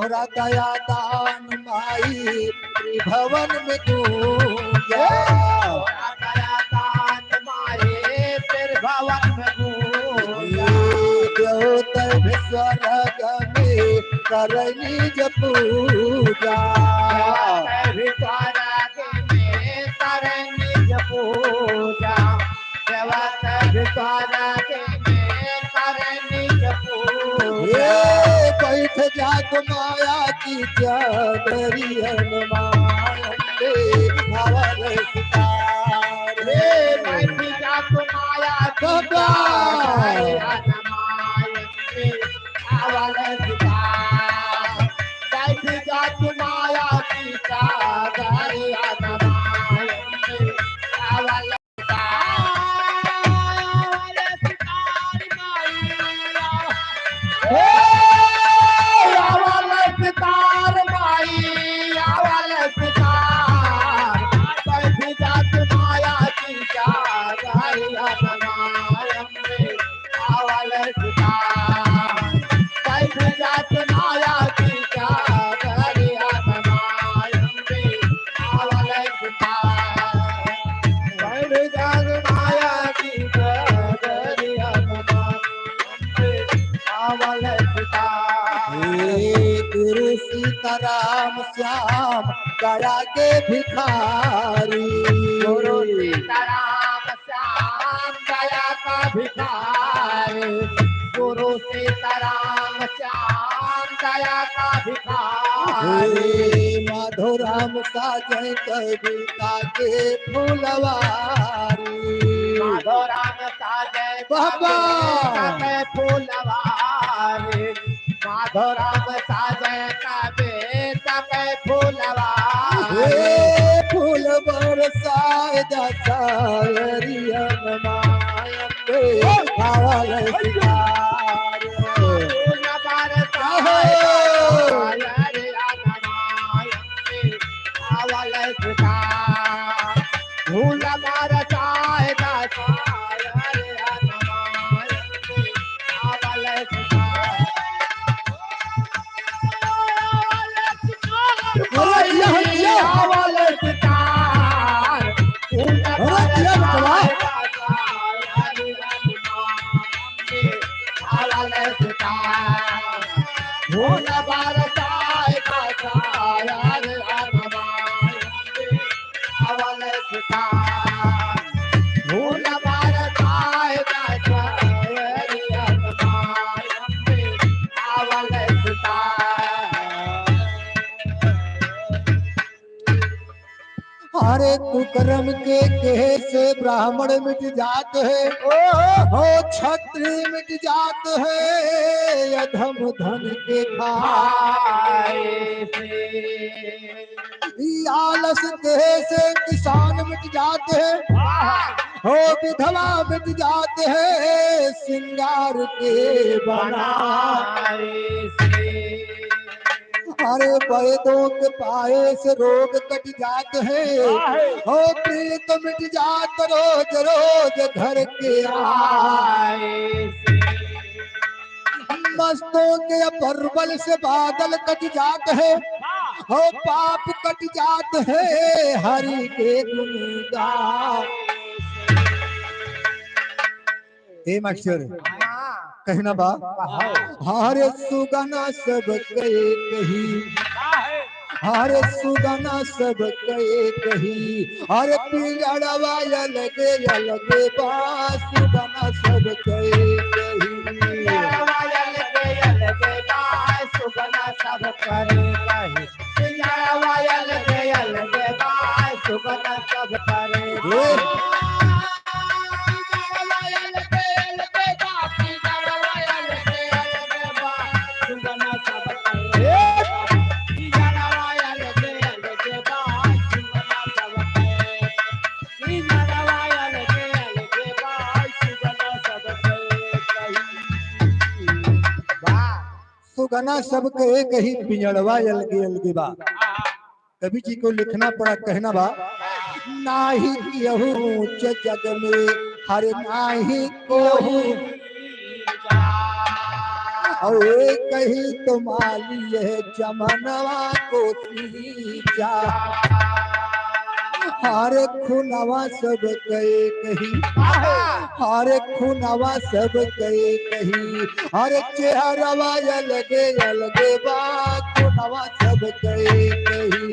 तोहरा दया दान माई त्रिभुवन में गूंजा। तोहरा दया दान माई त्रिभुवन में गूंजा। देवतर भी स्वर्ग में करनी ज पूजा। देवतर भी स्वर्ग में करनी ज पूजा। देवतर भी स्वर्ग में करनी ज पूजा। बैठ जात माया की चादरियन मायंदे भवन सितार। बैठ जात माया की चादरियन मायंदे भवन सितार। बैठ जात माया की चादरियन मायंदे भवन सितार माई आवल सितार। बैठ जात माया की चादरियन मायंदे आवल सितार। बैठ जात माया की चादरियन मायंदे आवल सितार। बैठ जात माया की चादरियन मायंदे आवल सितार। गुरु सीताराम श्याम दया के भिखारी। गुरु सीताराम श्याम दया का भिखारी। गुरु सीताराम श्याम दया का भिखारी। माधोराम साजय कविता के फूलवारी। माधोराम साजय बाबा के फूलवारी। माधोराम साजय कविता के फूलवारी। फूल बरसाए दसारियन मायंदे भवन सितार। फूल बरसाए दसारियन मायंदे भवन सितार। फूल बरसाए दसारियन मायंदे भवन सितार। आवल सितार। फूल बरसाए आवल सितार। फूल बरसाए आवल सितार। फूल बरसाए आवल सितार। हरे कुकर्म के कहे से ब्राह्मण मिट जात है। हो क्षत्रिय मिट जात है। अधम धन के खाए आलस कहे से किसान मिट जाते हैं। हो विधवा मिट जाते हैं सिंगार के बनाए से। अरे वैदों के पाए से रोग कट जाते हैं। हो प्रीत मिट जात रोज रोज घर के आए से। मस्तों के परवल से बादल कट जाते हैं। हो पाप कट जाते हैं हरि के गुण गाए। हे मास्टर कहना बा हरे सुगना सब कहे कही। हरे सुगना सब कहे कही। हरे पिंजड़वा अलगे अलगे बा सुगना सब कहे कही। सुगना सब करे कही। सुगना सब करे सुगना सब कहे कही पिंजड़वा अलगे अलगे बा। कवि जी को लिखना पड़ा कहना बा नाही केहू ऊंच जग में हर नाही कोहू। और एक ही तो माली है चमनवा को सींचा। हारे खुनवा सब कहे कही, हारे खुनवा सब कहे कही, हारे चेहरवा अलगे अलगे बा, खुनवा सब कहे कही।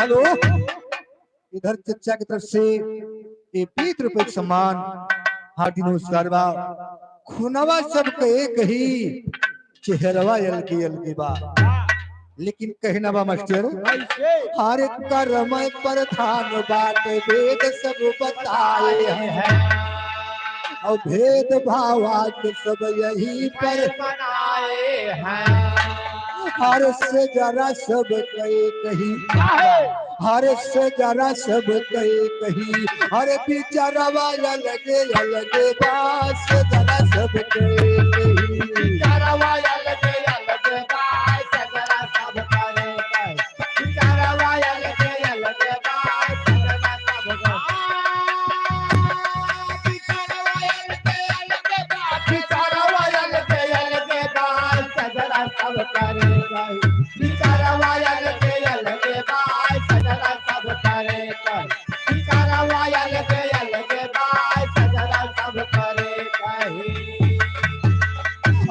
हेलो, इधर चचा की तरफ से ये 20 रुपए सम्मान, हार्दिक नमस्कार बा। खुनवा सब कहे कही, चेहरवा अलगे अलगे बा, लेकिन कहना बा मास्टर, हर कर्म प्रधान बात वेद सब बताए हैं, और भेद भावात सब यही पर बनाए हैं। हर से जरा सब कहे कही, हर से जरा सब कहे कही, हर बिचारवा अलगे अलगे बास जरा सब कहे कही।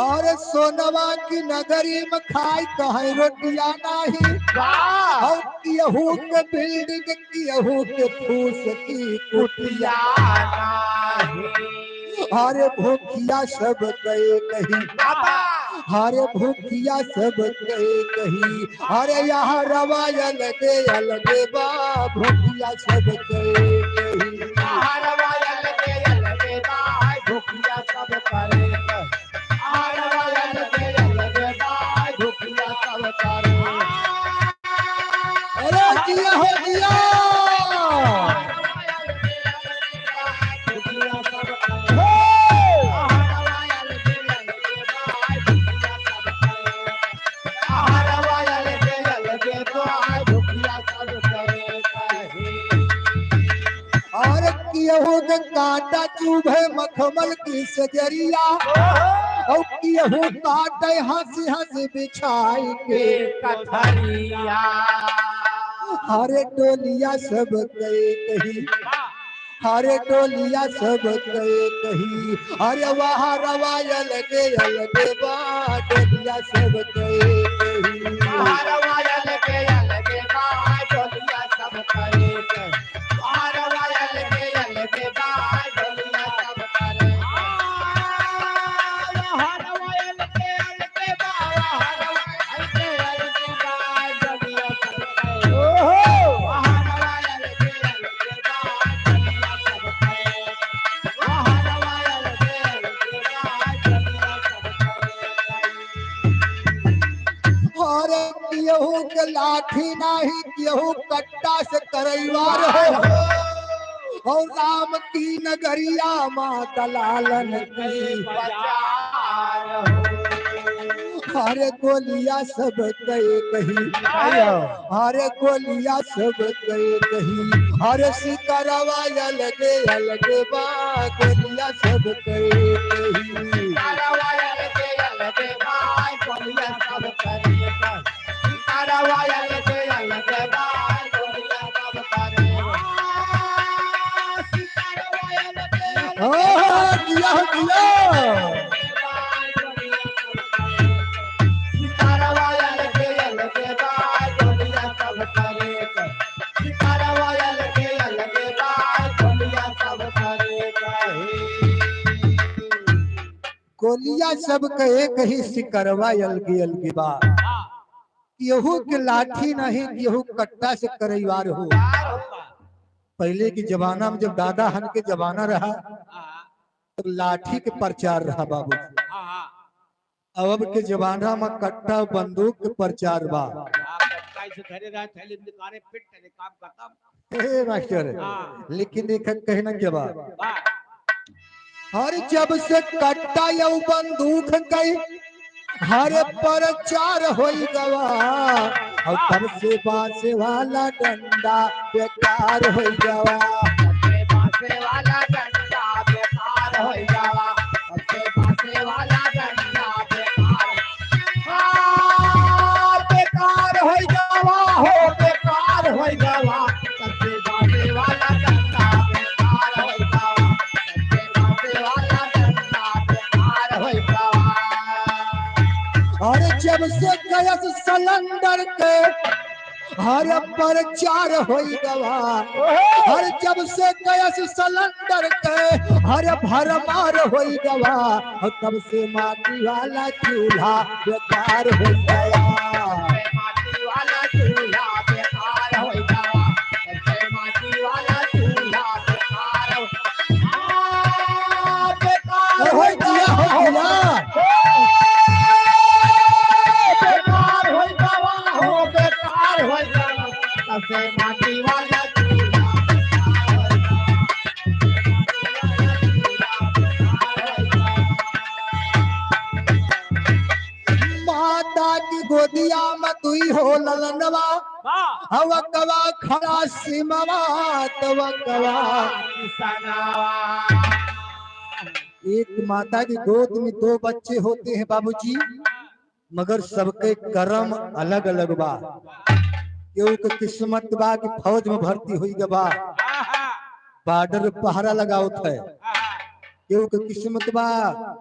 और सोनवा की नगरी में खाई कहीं रोटिया नहीं, और केहू के बिल्डिंग केहू के फूस की कुटिया। हरे भूखिया सब कहे कही, हरे भूखिया सब कहे कही, हरे यहाँ रवा अलगे अलगे बा, भूखिया सब कहे कही। अरे जिया हो जिया, और केहू के कांटा चुभे मखमल की सजरिया, और केहू काटे हंसी हंसी बिछाई के कथरिया। हरे टोलिया सब कहे कही, हरे टोलिया सब कहे कही, अरे वहाँ रवा अलगे अलगे बा, टोलिया सब कहे कही। केहू के लाठी नाही, केहू कट्टा से करैवार हो, और राम की नगरिया माँ दलालन की हरे गोलिया सब कहे कही, हरे गोलिया सब कहे कही, हरे सिकरवा अलगे अलगे बा, गोलिया सब कहे कही। दिया दिया गोलिया सब कहे कही, सिकरवा अलगे अलगे बा, केहू के लाठी नहीं, केहू कट्टा से करैवार हो। पहले के जमाना में जब दादा हन के जमाना रहा तो लाठी के प्रचार रहा बाबू, अब के जमाना में कट्टा बंदूक के प्रचार बा। मास्टर लेकिन देख कहना क्या बा, हर जब से कट्टा या बंदूक गई हर प्रचार हो गवा, और तब से बांसे वाला डंडा बेकार हो जावा। बांसे वाला डंडा बेकार हो जावा। बांसे वाला डंडा बेकार बेकार हो जावा हो बेकार हो जावा। सबसे बांसे वाला डंडा बेकार हो जावा। सबसे बांसे वाला डंडा बेकार हो जावा। और जब से गैस सिलेंडर के हर प्रचार हो गवा। हर जब से गैस सिलेंडर के हर भरमार हो गवा। और तब से माटी वाला चूल्हा बेकार हो गया। माटी वाला चूल्हा बेकार हो जावा। माटी वाला चूल्हा बेकार बेकार हो गया हो गया। बेकार हो जावा हो बेकार हो जावा। सबसे माटी वाला चूल्हा माता की गोदिया में दुई हो ललनवा। हवा कवा खड़ा सिमवा तवा कवा। एक माता की गोद में दो बच्चे होते हैं बाबूजी, मगर सबके कर्म अलग अलग बा। केहू के किस्मत बा कि फौज में भर्ती हुई बा, बॉर्डर पहरा लगावत है। केहू के किस्मत बा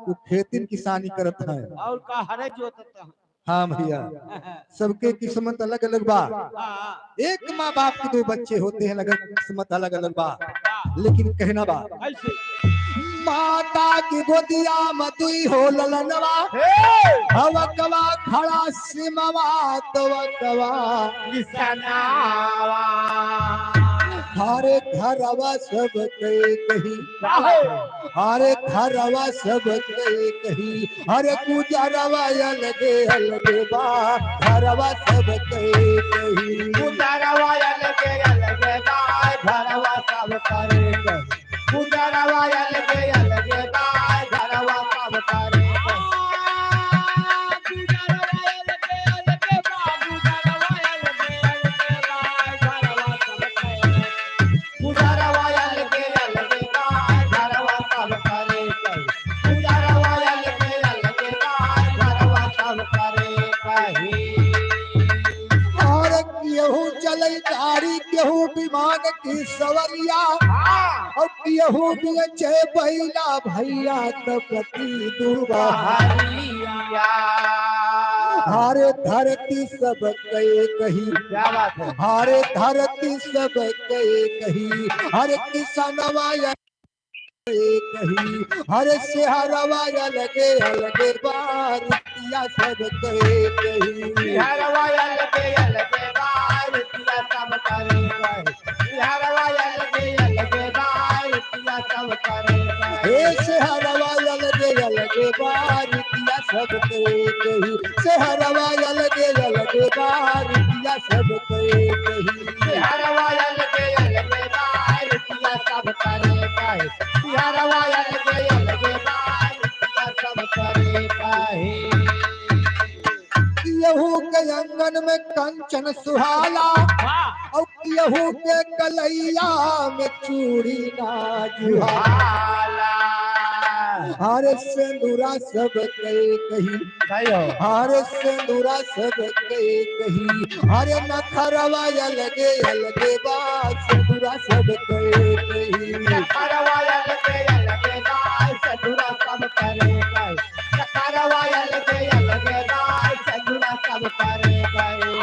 वो खेती किसानी करत है। और का हरे जोतता है। हाँ भैया, सबके किस्मत अलग अलग बा। एक माँ बाप के दो बच्चे होते हैं, लगन किस्मत अलग अलग बा। लेकिन कहना बा ऐसे माता की गोदिया में दुई हो ललनवा। हवा कवा खड़ा सिमवा तवा कवा। किसनावा हारे घरवा सब कहे कही। हारे घरवा सब कहे कही। हरे गुजरवा अलगे अलगे बा। घरवा सब कहे कही। गुजरवा अलगे अलगे बाय घरवा सब करे कही। गुजरवा अलगे अलगे बाय घरवा सब करे कही। गुजरवा अलगे अलगे बाय घरवा सब करे कही। गुजरवा अलगे अलगे बाय घरवा सब करे कही। और केहू चले गाड़ी केहू विमान की सवरिया। और केहू बेचे बैला भैया तपति दुर्गा। हरिया हारे धरती सब कहे कही। क्या बात है। हारे धरती सब कहे कही। हर किसनवा कही। हर से हरवा अलगे अलगे बारिया सब कहे कही। हरवा अलगे अलगे बाय रुपया सब करे कही। हरवा अलगे अलगे बाय रुपया सब करे कही। हे से हरवा अलगे अलगे बारिया सब कहे कही। से हरवा अलगे अलगे बारिया सब कहे कही। हरवा अलगे अलगे बाय रुपया सब करे कही। हरवा अलगे अलगे बाय रुपया सब करे कही। केहू के अंगन में कंचन सुहाला। और केहू के कलैया में चूड़ी नाजुहा। हारे सिंदूरा सब कहे कही। हारे सिंदूरा सब कहे कही। हारे नखरवा अलगे अलगे बा। सिंदूरा सब कहे कही। हरवा अलगे अलगे बाय सधुरा सब करे कही। हरवा अलगे अलगे बाय सधुरा सब करे कही।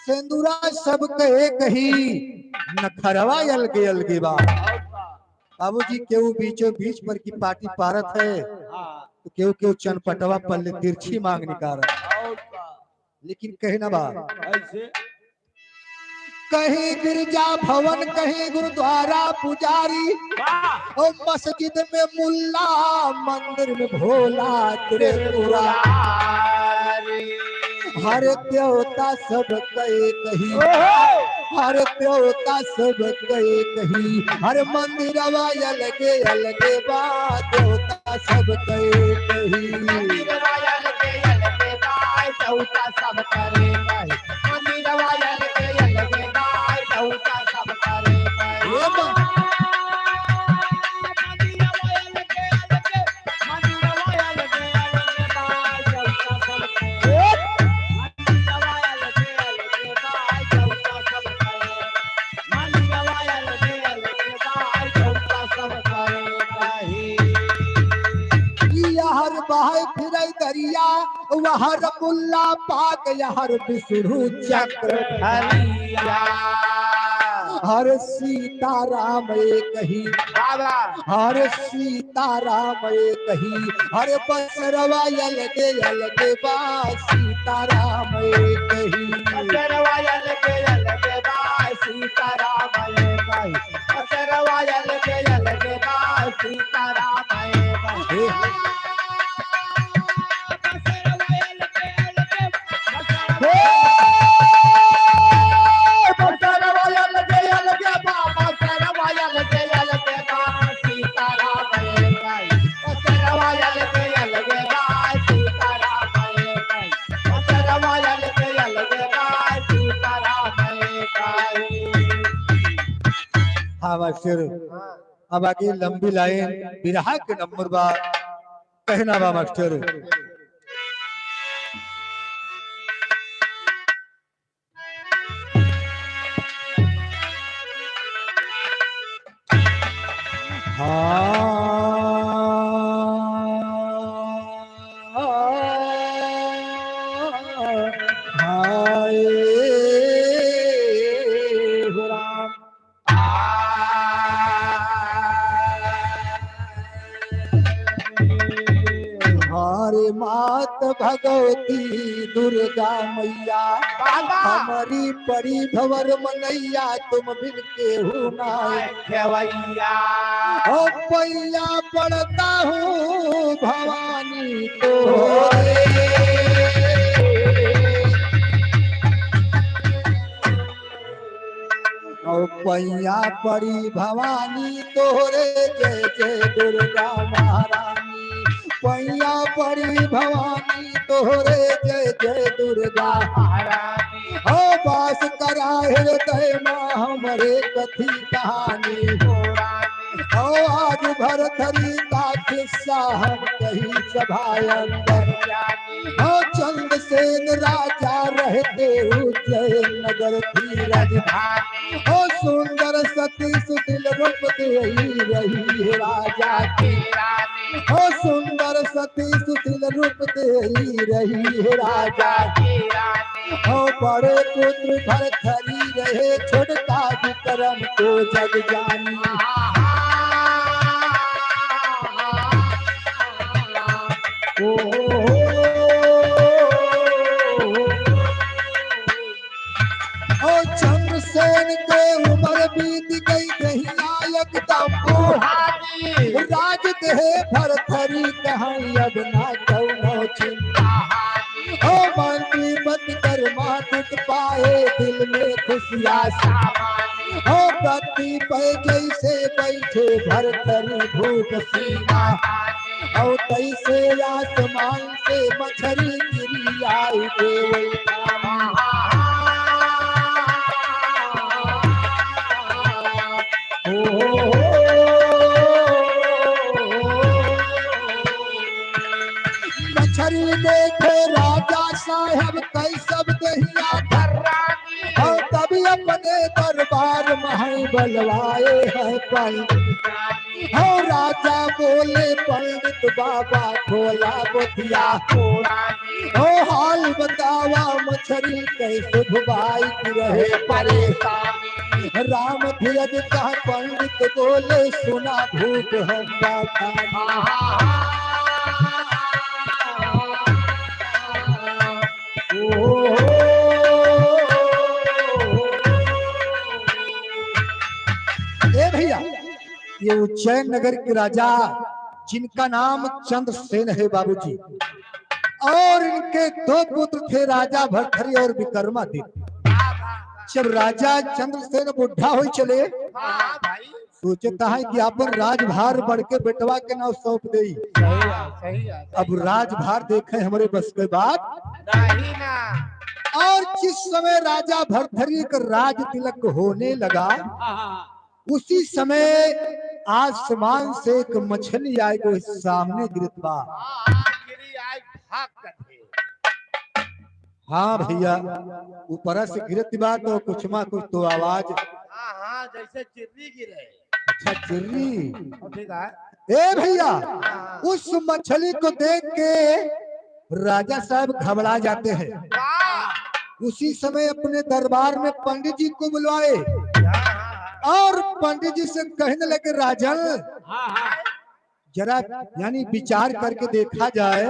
सिंदूरा सब कहे कही। नखरवा अलगे अलगे बा। बाबूजी केहू बीचों बीच पर की पार्टी पारत है, तो केहू केहू चनपटवा पल्ले तिरछी मांग निकाल। लेकिन कहना बा कहीं गिरजा भवन, कहीं गुरुद्वारा पुजारी, और मस्जिद में मुल्ला, मंदिर में भोला त्रिपुरा। हर देवता सब कहे कही, हर देवता सब कहे कही, हर मंदिर अलगे अलगे बा, देवता सब कहे कही। सब करे मंदिर अलगे सब करे बहाय फिर दरिया, वहर मुल्ला पाक, हर विष्णु चक्र हरिया। हर सीताराम कही, हर सीताराम कही, हर बसरवा अलगे अलगे बा, सीताराम कही। बसरवा अलगे बा, सीताराम कही। बसरवा अलगे बा, सीताराम कही। हाँ मास्टर, अब आगे लंबी लाइन बिरहा के नंबर बा, कहना बा मास्टर। हमारे मात भगवती दुर्गा मैया, हमारी परी भवर मनैया, तुम बिन केहू नाय खेवैया। ओ पैया पड़ता हूँ भवानी तो ओ पैया पड़ी भवानी तोरे, जय जय दुर्गा महारानी। पैया पड़ी भवानी तोरे, जय जय दुर्गा महारानी। हो बास करा हृदय में हमरे कथी कहानी हो। आज भर थरी का किस्सा हम कही सभायंदर, हो चंद्रसेन राजा रहते उज्जैन नगर की राजधानी। हो सुंदर सती सुशील रूप दे रही राजा की रानी। हो सुंदर सती सुशील रूप दे रही राजा की रानी। हो बड़े पुत्र भर थरी रहे, छोटका विक्रम को जग जानी। चंद्रसेन के उम्र बीत गई, नहीं एकदम बुढ़ानी। राज देह भरथरी कहीं अब ना कौनो चिंता। ओ मंत्री बन कर मातुट पाए, दिल में खुशियाँ सामानी। ओ गद्दी पे जैसे बैठे भरथरी भूख सीना, और तैसे आसमान से मछली गिरी आई देवल मछली देखे राजा साहब कई सब दहिया धर्रानी। और तभी अपने दरबार में बलवाए हैं पंडित। हो राजा बोले पंडित बाबा खोला बुधिया पुरानी। हो हाल बतावा मछली कैसे डुबाई रहे परेशानी। राम धीरज कहा पंडित बोले, सुना भूख हम ये उज्जैन नगर के राजा जिनका नाम चंद्रसेन है बाबूजी, और इनके दो पुत्र थे राजा भरथरी और विक्रमादित्य। जब राजा चंद्रसेन बुढ़ा हो चले, भाई सोचता है कि अपन राजभार बढ़ के बेटवा के नाम सौंप दे। सही है अब राजभार देखे हमारे बस के बात नहीं ना। और जिस समय राजा भरथरी का राज तिलक होने लगा, उसी समय आसमान से एक मछली आई जो सामने गिरत बा। गिरी आई भाग करके। हाँ भैया, ऊपर से गिरत बा तो कुछ मा कुछ तो आवाज। हाँ जैसे चिर्री गिरे। अच्छा चिर्री। ठीक है। ए भैया, उस मछली को देख के राजा साहब घबरा जाते हैं। उसी समय अपने दरबार में पंडित जी को बुलवाए और पंडित जी से कहने लगे, राजन जरा यानी विचार करके देखा जाए,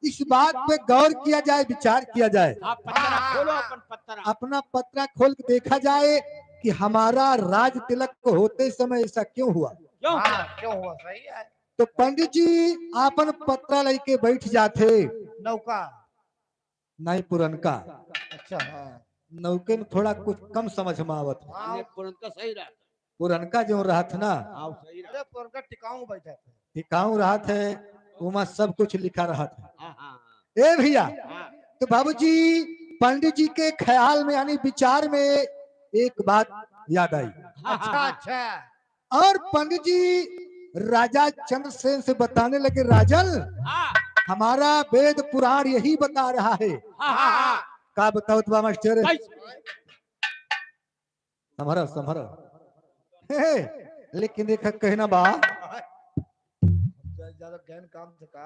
इस बात पे गौर किया जाए, विचार किया जाए, अपना पत्रा खोल के देखा जाए कि हमारा राज तिलक को होते समय ऐसा क्यों हुआ। क्यों हुआ? सही है। तो पंडित जी अपन पत्रा लेके बैठ जाते। नौका नहीं पुरनका। अच्छा हाँ। नौके में थोड़ा कुछ कम समझ में आवत। पुरनका सही रहा। पुरनका जो रहत ना, अरे पुरनका टिकाऊ बैठा था। टिकाऊ रहत है, उमा सब कुछ लिखा रहत है। ए भैया, तो बाबूजी पंडित जी के ख्याल में यानी विचार में एक बात याद आई। अच्छा। और पंडित जी राजा चंद्रसेन से बताने लगे, राजन हमारा वेद पुराण यही बता रहा है। का बताओ तो मास्टर? संभरो संभरो। लेकिन देखा कहना बा ज्यादा गहन काम से का।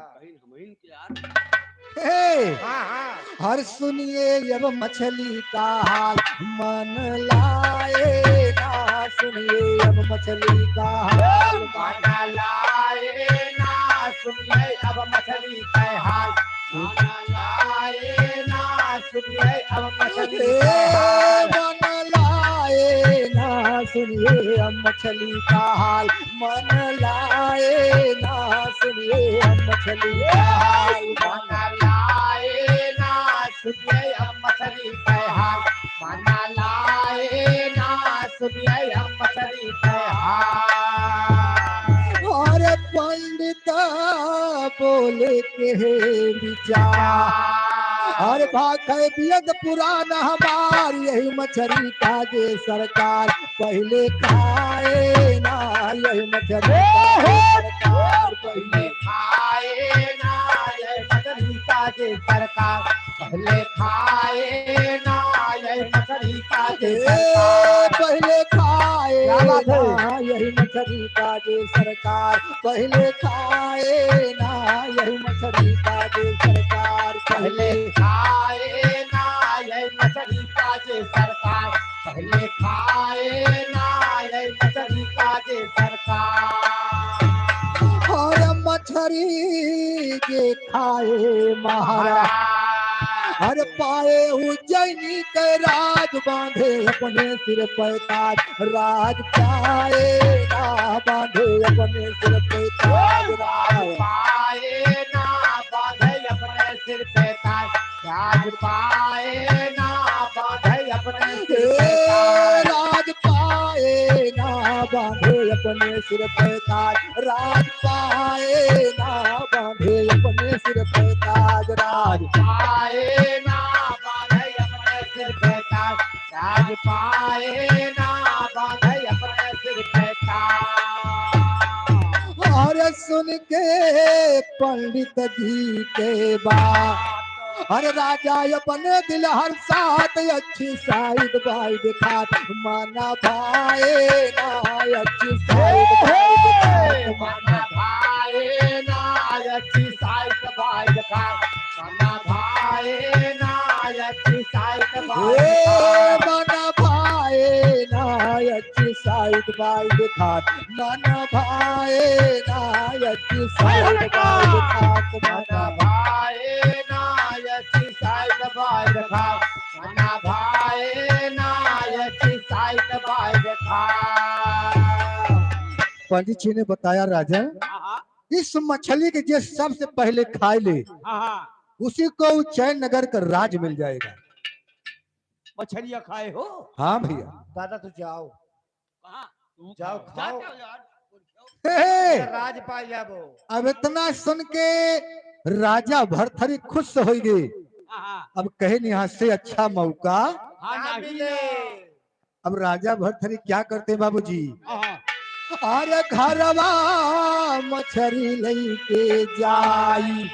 हर सुनिए अब मछली का हाल मन लाए ना, सुनिए अब मछली का हाल मन लाए ना, सुनिए अब मछली का हाल मन लाए ना, सुनिए अब मछली का हाल मन लाए ना, सुनिए अब मछली का हाल मन लाए ना, सुनिए अब मछली का हाल मन लाए ना, सुनिए अब मछली का हाल मन लाए ना, सुनिए अब मछली का हाल। और पंडित बोले के विचार, हर भाग वेद पुराण हमार यही मछली का जे सरकार पहले खाए ना, यही मछली सरकार पहले खाए ना, यही मछली का जे सरकार पहले खाए ना, यही मछली का जे सरकार पहले खाए ना, यही मछली का जे सरकार पहले खाए ना, यही मछली का जे सरकार पहले खाए ना, यही मछली का जे सरकार पहले खाए ना, यही मछली का जे सरकार। और मछली के खाए महाराज, हर पाए उज्जैनी के राज बांधे अपने सिर पर ताज, राज पाए ना बांधे अपने सिर पर ताज, राज पाए ना बांधे अपने सिर पे ताज, राज पाए ना बांधे अपने सिर पे ताज, राज पाए ना बांधे अपने सिर पे ताज, राज पाए ना बांधे अपने सिर पे ताज, राज पाए ना बांधे अपने सिर पे ताज, राज पाए ना बांधे अपने सिर पे ताज। और सुन के पंडित जी के बात, हर राजा अपने दिल हर साथ अच्छी साइड बाई दिखात, माना भाई ना अच्छी साइड बाई दिखात, माना भाई ना अच्छी साइड बाई दिखात, माना भाई ना अच्छी साइड बाई दिखात, माना भाई ना अच्छी साइड बाई दिखात, माना भाई ना अच्छी साइड बाई दिखात, माना भाई ना अच्छी साइड बाई दिखात, माना भाई ना अच्छी साइड बाई दिखात। पंडित जी ने बताया राजा, इस मछली के जो सबसे पहले खाए ले उसी को उज्जैन नगर का राज मिल जाएगा। मछलियाँ खाए हो? हाँ भैया। दादा तू जाओ, कहाँ? जाओ खाओ, हे, राज पा जाबो। अब इतना सुन के राजा भरथरी खुश हो गए। अब कहे न यहाँ से अच्छा मौका। ना मिले। अब राजा भरथरी क्या करते बाबूजी, अरे घरवा मछली लेके जाई,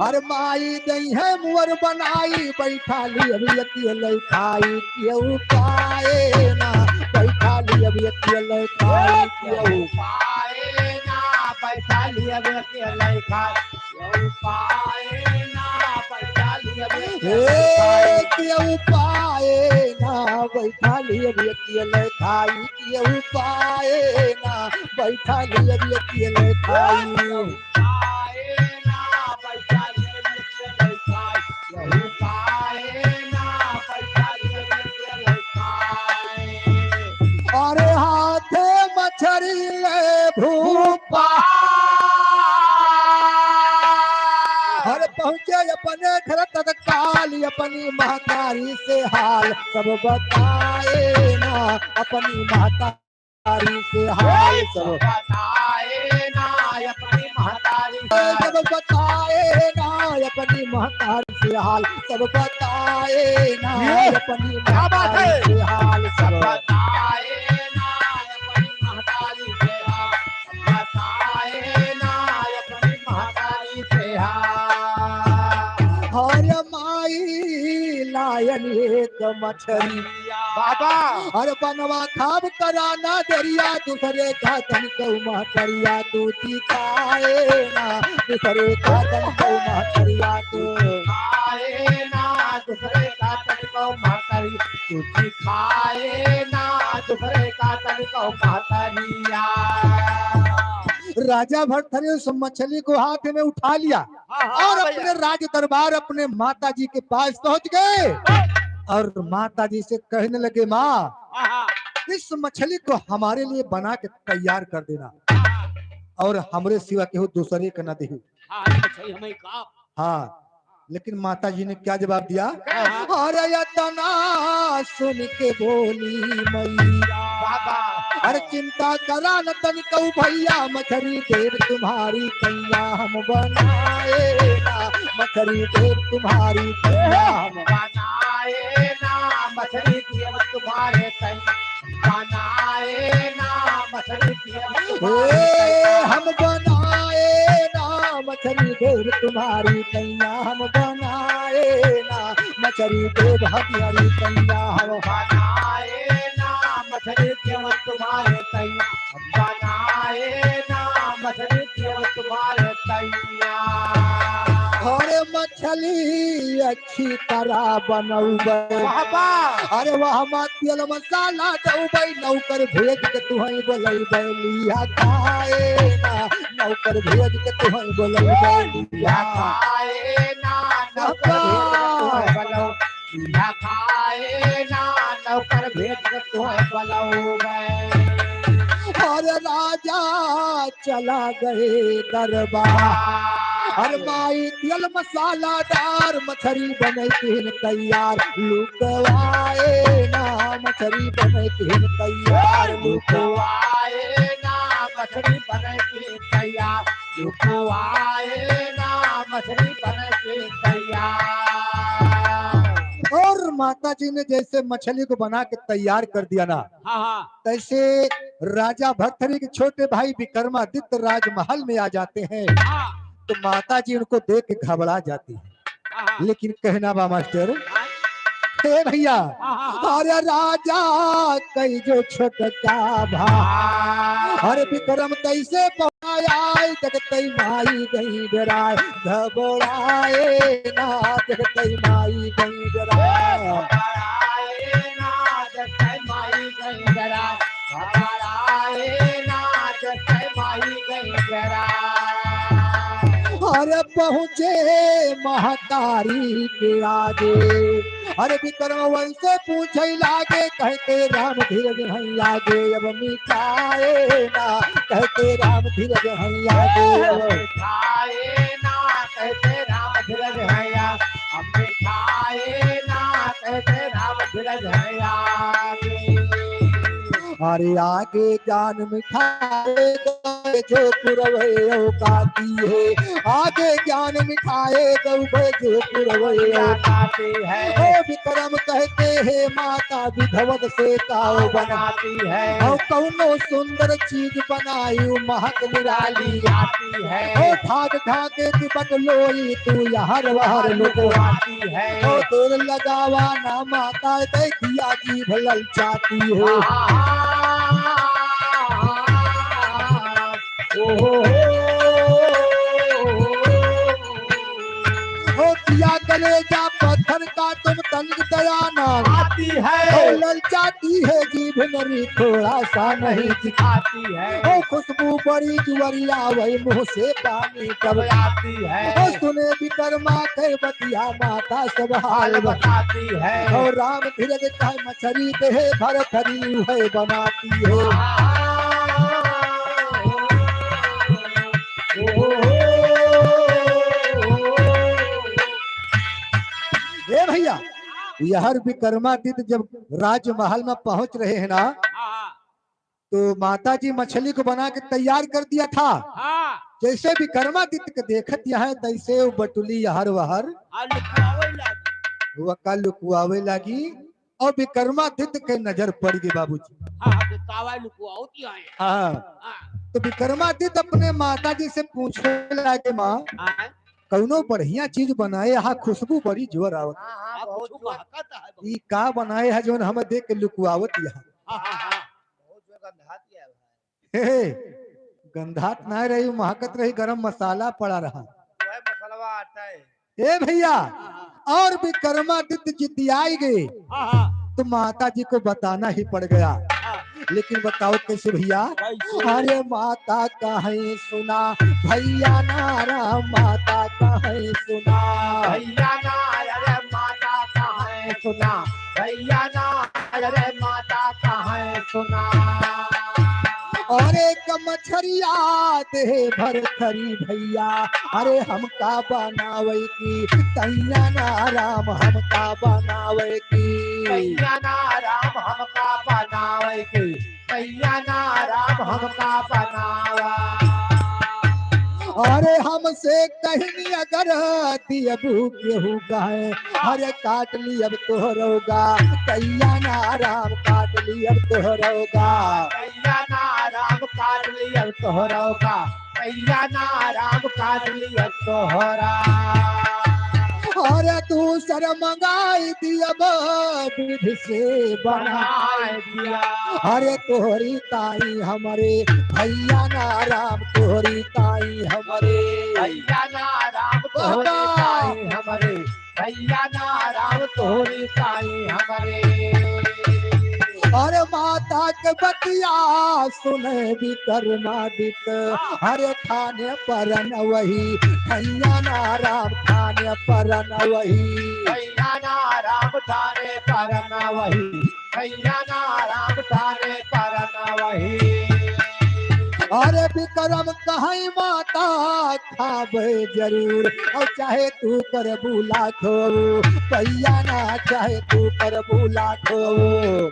अरे माई दई है मुअर बनाई, बैठा ली अभी अकेले खाई, केहू पाए ना, बैठा ली अभी अकेले खाई, केहू पाए ना, बैठा ली अभी अकेले खाई, केहू पाए ना, बैठा ली अभी अकेले खाई, केहू पाए ना, बैठा ली अभी अकेले खाई, केहू पाए ना, बैठा ली अभी अकेले खाई। अरे हाथे मछली ले भूपा, हर पहुंचे अपने घर तत्काल, अपनी महतारी से हाल सब बताए ना, अपनी महतारी से हाल सब बताए ना, अपनी महतारी सब बताए ना, अपनी महतारी से हाल सब बताए ना, अपनी महतारी से हाल सब बताए ना, अपनी महतारी से हाल बताए ना, अपनी महतारी से हाल। हर माई लायन एक मछली बाबा, हर बनवा खाब कराना दरिया, दूसरे का तन को महतरिया तू दिखाए ना, दूसरे का तन को महतरिया तू खाए ना, दूसरे का तन को महतरी तू दिखाए ना, दूसरे का तन को महतरिया। राजा भरथरी उस मछली को हाथ में उठा लिया और अपने राज दरबार अपने माता जी के पास पहुंच गए और माता जी से कहने लगे, माँ इस मछली को हमारे लिए बना के तैयार कर देना और हमरे सिवा केहू दूसरे का न देहू। हाँ, लेकिन माता जी ने क्या जवाब दिया, अरे तना सुन के बोली मैया, हर चिंता करा न तन कहू भैया, मछली देव तुम्हारी कैया हम बनाए ना, मछली देव तुम्हारी कैया हम बनाए ना, मछली देव तुम्हारे कैया बनाए ना, मछली देव हम बनाए ना, मछली देव तुम्हारी कैया हम बनाए ना, मछली देव हमारी कैया हम बनाए ना, मछली देव तुम्हारे कैया बनाए ना, मछली देव तुम्हारे कैया। अरे मछली अच्छी तरह बनौबे, अरे वह तेल मसाला दौबे, नौकर भेज के तुहई बोलैबे लिया खाए ना, नौकर भेज के तुहई बोलैबे लिया खाए ना, नौकर भेज के तुहई लिया खाए ना, नौकर भेज के तुहई बोलौबे। और राजा चला गए दरबार, हर माई तेल मसाला दार, मछली बने तीन तैयार, लुकवाए ना, मछली बने तीन तैयार, लुकवाए ना, मछली बने तीन तैयार, लुकवाए ना, मछली बने तीन तैयार। और माता जी ने जैसे मछली को बना के तैयार कर दिया ना, तैसे राजा भरथरी के छोटे भाई विक्रमादित्य राजमहल में आ जाते हैं, तो माता जी उनको देख के घबरा जाती है। लेकिन कहना बा मास्टर, हे भैया, अरे राजा कई जो छोटका भाई, हर विक्रम कैसे पहुंचाया, जगत माई गई डराए, घबराए ना, जगत माई गई डराए, घबराए ना, जगत माई गई डराए, घबराए ना, जगत माई गई डराए। अरे पहुंचे महतारी के आगे, अरे विक्रम वैसे पूछे लागे कहते राम धीरज हैं आगे अब मिटाए ना कहते राम धीरज हैं आगे अब खाए ना कहते राम धीरज हैया हम खाए ना कहते राम धीरज हैया अरे आगे जान मिठाए गए जो पुरवैयो काती है आगे ज्ञान मिठाए गए जो पुरवैयो काती है ओ विक्रम कहते हैं माता विधवत से काओ बनाती है और कौनो सुंदर चीज बनाई महक निराली आती है ओ ठाक ठाके तिपट लोई तू यहर वहर लुटवाती है ओ तेल लगावा ना माता दे दिया जीभ ललचाती है ओ किया कलेजा पत्थर का तुम तनिक दया ना आती है ओ ललचाती है जीभ नरी थोड़ा सा नहीं दिखाती है ओ खुशबू बड़ी जुवरिया वही मुंह से पानी कब आती है ओ सुने विक्रमा के बतिया माता सब हाल बताती है और राम धीरज का मछरी देह भर खरी है बनाती है ए भैया यहर विक्रमादित्य जब राजमहल में पहुंच रहे हैं ना तो माता जी मछली को बना के तैयार कर दिया था जैसे विक्रमादित्य के देखत यहाँ तैसे वो बटुली यहर वहर वका लुकुआवे लगी और विक्रमादित्य के नजर पड़ गई बाबूजी हाँ तो विक्रमादित्य अपने माता जी से पूछने लगे माँ कौनो बढ़िया चीज बनाए यहाँ खुशबू बड़ी जोर आवत ई का बनाए है जो हम देख के लुकुआवत यहाँ हे गंधात ना रही महकत रही गरम मसाला पड़ा रहा ए भैया और विक्रमादित्य जितियाई गए तो माता जी को बताना ही पड़ गया लेकिन बताओ कैसे भैया अरे माता कहे सुना भैया नारा माता कहे सुना भैया ना अरे माता कहे सुना भैया ना अरे माता कहे सुना और एक मछरिया दे भर खरी भैया अरे हमका बनावे की तैया ना राम हमका बनावे की भैया ना राम हमका बनावे की भैया ना राम हमका बनावा अरे हमसे कहीं अगर दियबू केहू गाय अरे काट ली अब तोहरोगा कैया ना राम काट ली अब तोहरोगा कैया ना राम काट ली अब तोहरोगा कैया ना राम काट ली अब तोहरा अरे तू सर मंगाई दियब विधि से बनाए दिया अरे तोहरी ताई हमारे भैया ना राम तोहरी ताई हमारे भैया ना राम तोहरी ताई हमारे भैया ना राम तोहरी ताई हमारे अरे माता के बतिया सुने विक्रमादित्य अरे खाने पर न वही भैया ना राम खाने पर न वही भैया ना राम थाने पर न वही भैया ना राम थाने पर न वही अरे विक्रम कहीं माता खाबे जरूर और चाहे तू कर बुला खो भैया ना चाहे तू कर बुला खो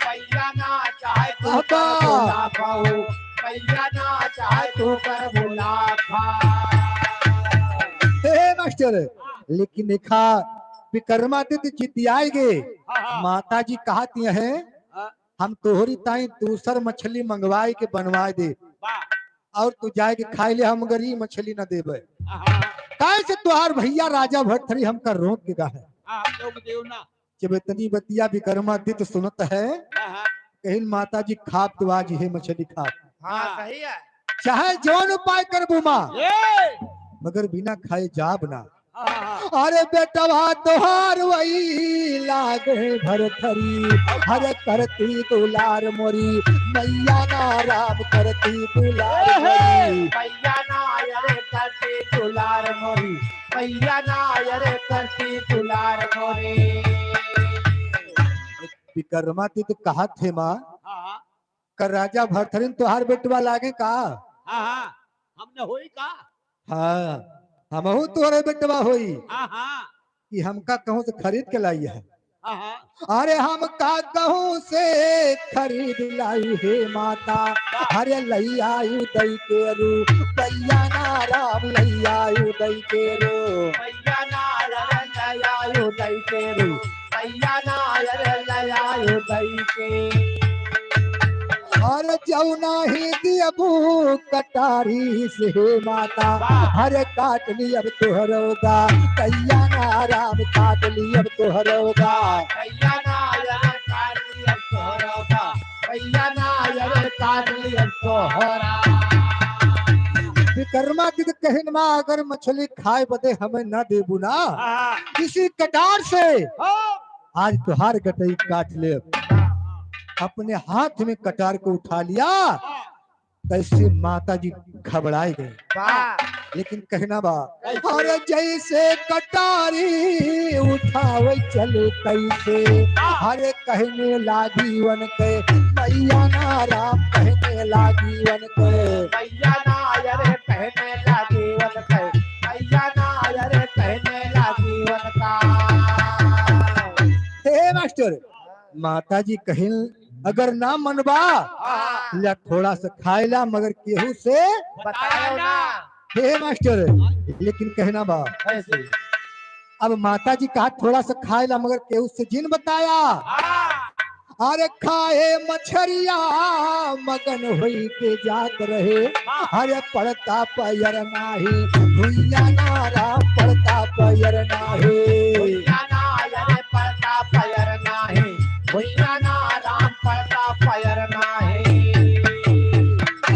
भैया ना चाहे तू कर बुला खाओ भैया ना चाहे तू कर बुला खा हे मास्टर लेकिन देखा विक्रमादित्य जितियाए गे माता जी कहती हैं हम तोहरी ताई दूसर मछली मंगवाए के बनवाए दे और तू जाए के खाए ले हम गरीब मछली न देवे कैसे तुहार भैया राजा भट्टरी हमका रोक के कहा जब इतनी बतिया विक्रमादित्य सुनत है कहीं माता जी खाप तो आज है मछली खाप सही है चाहे जौन उपाय कर बुमा मगर बिना खाए जाब ना अरे बेटवा तोहार वही लागे भर थरी हर करती दुलार मोरी मैया ना राम करती दुलार मोरी भैया ना अरे करती दुलार मोरी भैया ना अरे करती दुलार मोरी विक्रमादित्य कहा थे माँ हाँ कर राजा भरथरीन तुहार बेटवा लागे का। हाँ हमने होई का। हाँ हमहू तोहरे बेटवा होई हाँ कि हमका कहूँ से खरीद के लाई है। हाँ अरे हम का कहूँ से खरीद लाई हे माता। अरे लई आयु दई के रू पैया ना राम लई आयु दई के रू। भैया नायर लयायो दई के रू भैया नायर लयायो दई के। और जौना ही दियबू कटारी से हे माता। हरे काट ली अब तुहरोगा कैया ना राम काट ली अब तुहरोगा। भैया नायर काट लिया तोहरा भैया नायर काट लिया तोहरा। विक्रमादित्य कहन माँ अगर मछली खाए बदे हमें न देबू ना हाँ किसी कटार से हो आज तुहार गटई काट ले। अपने हाथ में कटार को उठा लिया कैसे माता जी घबराए गए। वाह लेकिन कहना बा अरे जैसे कटारी उठावे चले कैसे। हरे कहने लागी वन के मैया ना राम कहने लागी वन के। भैया नायर कहने लगी वन के भैया नायर कहने लगी वन का। हे मास्टर माता जी कहिन अगर ना मनबा ला थोड़ा सा खाएला मगर केहू से बताओ ना हे मास्टर लेकिन कहना बा ऐसे। अब माता जी कहा थोड़ा सा खाएला मगर केहू से जिन बताया। अरे खाए मछरिया मगन हुई के जात रहे। अरे पड़ता पैर नाही भुइया नारा पड़ता पैर नाही। भैया नायर पड़ता पैर नाही भैया नाराम पड़ता पैर नाही।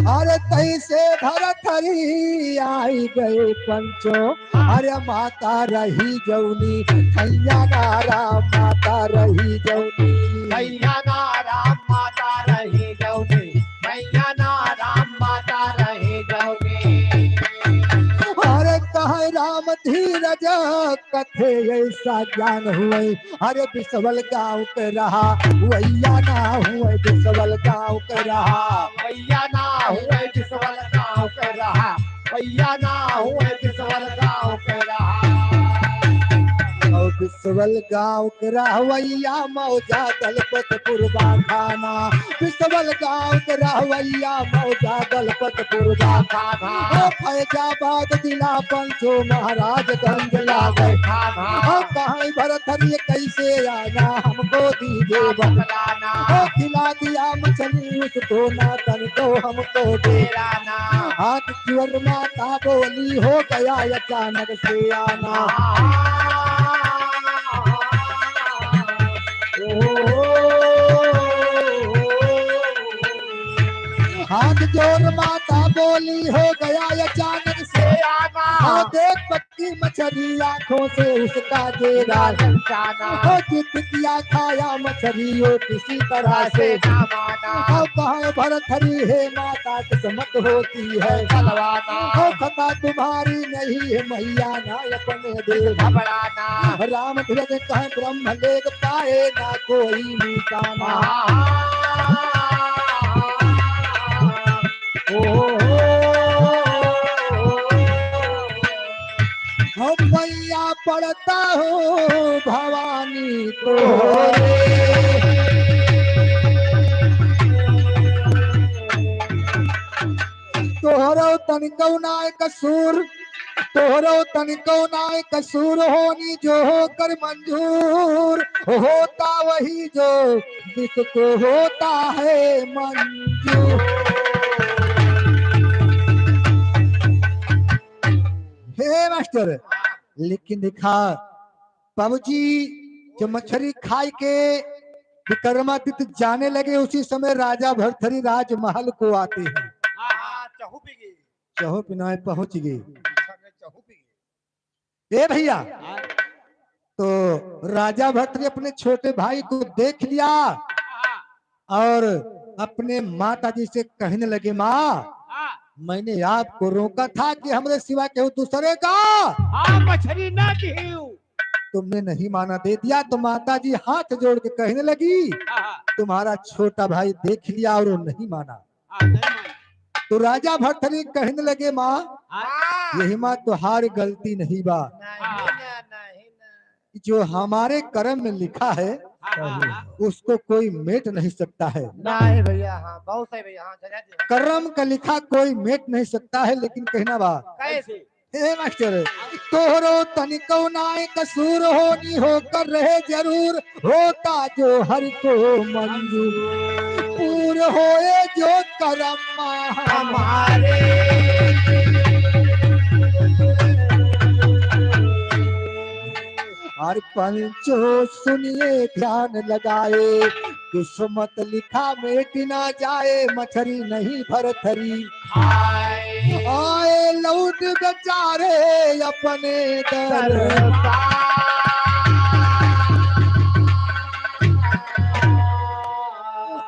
अरे तैसे भरथरी आई गए पंचो। अरे माता रही जौनी भैया नारा माता रही जौनी। भैया नाराम माता रही गौनी भैया नाराम माता रही गौनी। अरे कहे राम धीरज कथे ऐसा ज्ञान हुए। अरे बिसवल गाँव के रहा वैया ना हुए बिसवल गाँव के रहा। भैया ना हुए बिसवल गाँव के रहा भैया ना हुए बिसवल गाँव के रहा। और बिसवल गाँव के रहवैया मौजा दलपत पूर्वा खाना। बिसवल गाँव के रहवैया मौजा दलपत पूर्वा खाना। ओ फैजाबाद जिला पंचो महाराजगंज लागे खाना ओ कहीं भरथरी कैसे आना हमको दीजिए बतलाना ओ खिला दिया मछली उसको ना तन को हमको दे। तेरा ना हाथ चुर माता बोली हो गया अचानक से आना। हाथ जोर माता बोली हो गया अचानक से आना और देख पक्की मछली आंखों से उसका जेरा जाना हो जित किया खाया मछली हो किसी तरह से। ना माना और कहा भरथरी है माता किस्मत होती है। बलवाना ओ खता तुम्हारी नहीं है मैया ना अपने देव। घबराना राम धीरज कहे ब्रह्म लेग पाए ना कोई निशाना। हम मैया पढ़ता हूँ भवानी को तोहरो तनिको नाय कसूर तोहरो तनिको नाय कसूर होनी जो होकर मंजूर होता वही जो जिसको होता है मंजूर। हे मास्टर लेकिन देखा बाबूजी जब मछली खाई के विक्रमादित्य जाने लगे उसी समय राजा भरथरी राजमहल को आते हैं। चहो पिनाए पहुंच गए। ए भैया तो राजा भरथरी अपने छोटे भाई को देख लिया और अपने माता जी से कहने लगे माँ मैंने आपको रोका था कि हमरे सिवा केहू दूसरे का मछली ना दियो। तुमने नहीं माना, दे दिया। तो माता जी हाथ जोड़ के कहने लगी, तुम्हारा छोटा भाई देख लिया और वो नहीं माना। तो राजा भर्तरी कहने लगे, माँ यही माँ तुहार गलती नहीं बा, जो हमारे कर्म में लिखा है उसको कोई मेट नहीं सकता है। नहीं भैया, हाँ बहुत सही भैया, हाँ जगह जी। कर्म का लिखा कोई मेट नहीं सकता है, लेकिन कहना बा कैसे? हे मास्टर, तोहरो तनिको नाय कसूर होनी होकर रहे जरूर, होता जो हर को मंजूर, पूर होए जो करम हमारे हर पंचो सुनिए ध्यान लगाए, किस्मत लिखा मेट ना जाए, मछरी नहीं भरथरी आए लौट बेचारे अपने दर।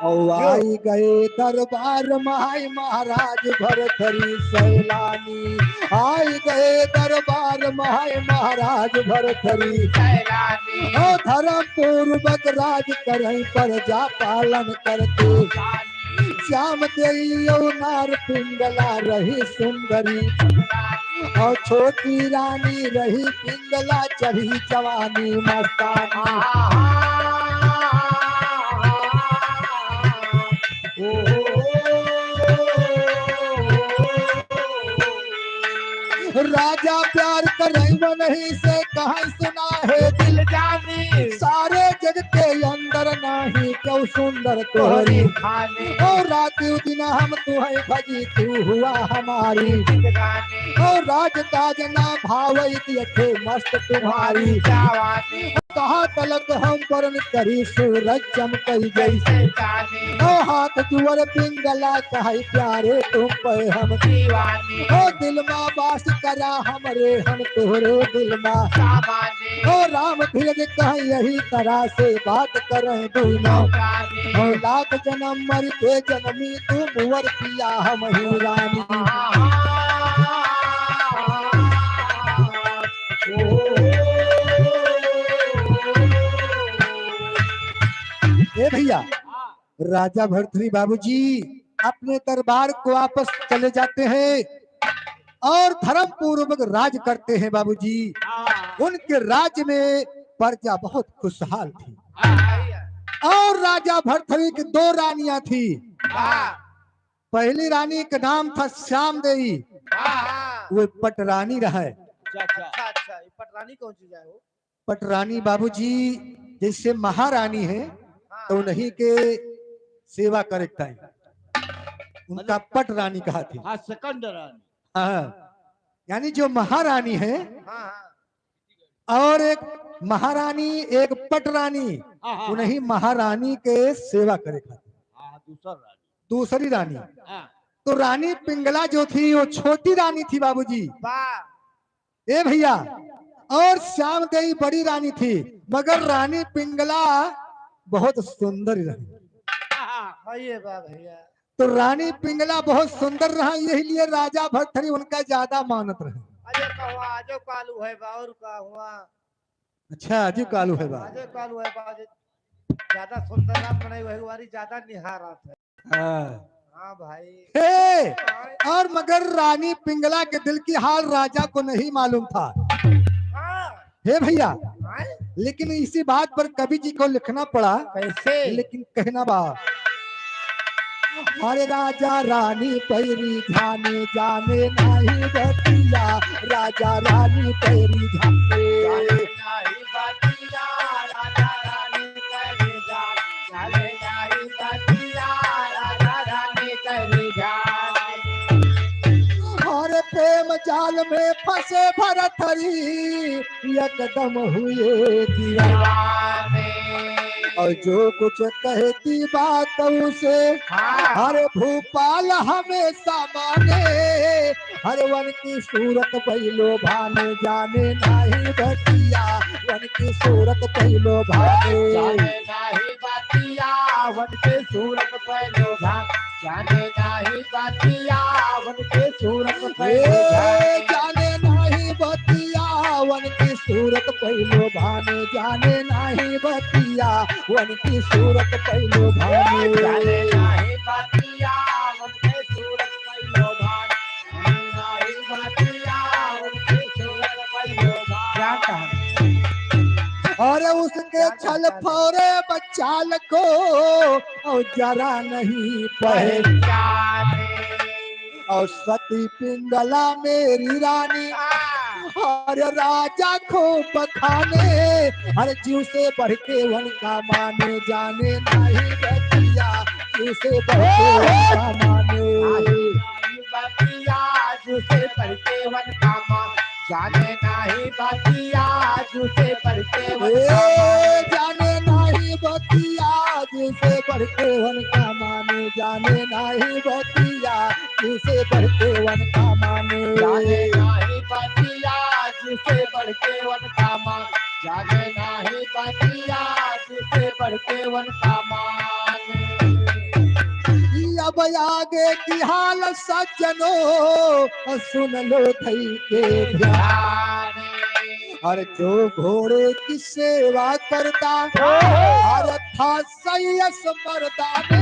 और आई गए दरबार माई महाराज भरथरी सैलानी, आई गए दरबार माई महाराज भरथरी ओ धर्म पूर्वक राज करें प्रजा पालन करते, श्याम देई नार पिंगला रही सुंदरी, और छोटी रानी रही पिंगला चढ़ी जवानी मस्तानी। राजा प्यार करे नहीं से कहीं सुना है दिल जानी, सारे जग के अंदर नहीं क्यों सुंदर तोहरी खाने और रात दिन हम तुम्हें भजी तू हुआ हमारी, और राज ताज ना भावई देखे मस्त तुम्हारी, कहा तलक हम वर्ण करी सूरज चमकई जैसे, ओ हाथ जुअर पिंगला कहे प्यारे तुम पे हम दीवानी, ओ दिल मा बास करा हमरे हम तोहरे दिल मा, ओ राम धीरज कहे यही तरह से बात करें दोनों, ओ लाख जन्म मर के जन्मी तू मुवर पिया हम ही रानी। ए भैया, राजा भर्तृहरि बाबूजी अपने दरबार को वापस चले जाते हैं और धर्म पूर्वक राज करते हैं बाबूजी। उनके राज्य में प्रजा बहुत खुशहाल थी और राजा भर्तृहरि की दो रानियां थी। पहली रानी का नाम था श्याम देवी, वो पटरानी रहा है। अच्छा, ये पटरानी कौन चीज है वो? पटरानी बाबूजी जैसे महारानी है तो उन्हीं के सेवा करे टाइम उनका पट रानी कहा थी। हाँ, सेकंड रानी। हाँ, यानी जो महारानी है हाँ, और एक महारानी एक पट रानी, उन्हीं महारानी के सेवा करे खातिर दूसरी रानी। तो रानी पिंगला जो थी वो छोटी रानी थी बाबूजी। ए भैया, और श्याम देवी बड़ी रानी थी, मगर रानी पिंगला बहुत सुंदर रही। भैया तो रानी पिंगला बहुत सुंदर रहा, यही लिए राजा भर्तृहरि उनका ज्यादा मानत रहे। अजय कहवा आजो कालू है बा और का हुआ। अच्छा, अजी कालू है बा, आजो कालू है बा, ज्यादा सुंदर रात बनाई हुई वाली ज्यादा निहारत है। हाँ भाई। हे, और मगर रानी पिंगला के दिल की हाल राजा को नहीं मालूम था। हे भैया, लेकिन इसी बात पर कवि जी को लिखना पड़ा। कैसे? लेकिन कहना बा, हरे राजा रानी पैरी ध्याने जाने नहीं बतिया, राजा रानी पैरी ध्याने नहीं बतिया, राजा रानी पैरी ध्याने नहीं बतिया, राजा रानी पैरी ध्याने। हरे प्रेम जाल में फंसे भरतरी एकदम हुए दीवाने, और जो कुछ कहती बात उसे हरे भूपाल हमेशा माने, हर वन की सूरत पहलो भाने जाने नहीं बतिया, वन की सूरत पहलो भाने नहीं बतिया, वन के सूरत पहलो जाने नहीं बतिया, वन के सूरत पहलो जाने नहीं बतिया, वन की सूरत पहलो भाने। जाने नहीं बतिया वन की सूरत पहलो भाने जाने नाही बतिया उनके सूरत पहिलो भान नाही बतिया उनके सूरत पहिलो भान क्या कहा और उसके छल फोरे बच्चाल को और जरा नहीं पहचाने पहचाने और सती पिंगला मेरी रानी और राजा को बखाने हर जीव से बढ़ के वन का माने जाने नहीं बतिया जीव से बढ़ के वन का माने बतिया जुसे पढ़ते वन का मान जाने नाही बतिया जुसे पढ़ते वन का ए, जाने नहीं बतिया जिसे बढ़ के वन का माने जाने नहीं बतिया जिसे बढ़ के वन का माने जाने नाही बतिया जिसे बढ़ के वन का मान जाने नाही बतिया जिसे बढ़ के वन का मान अब आगे की हाल सज्जनों सुन लो थई के ध्यान हर जो घोड़े की सेवा करता हर था सैयस मर्दाने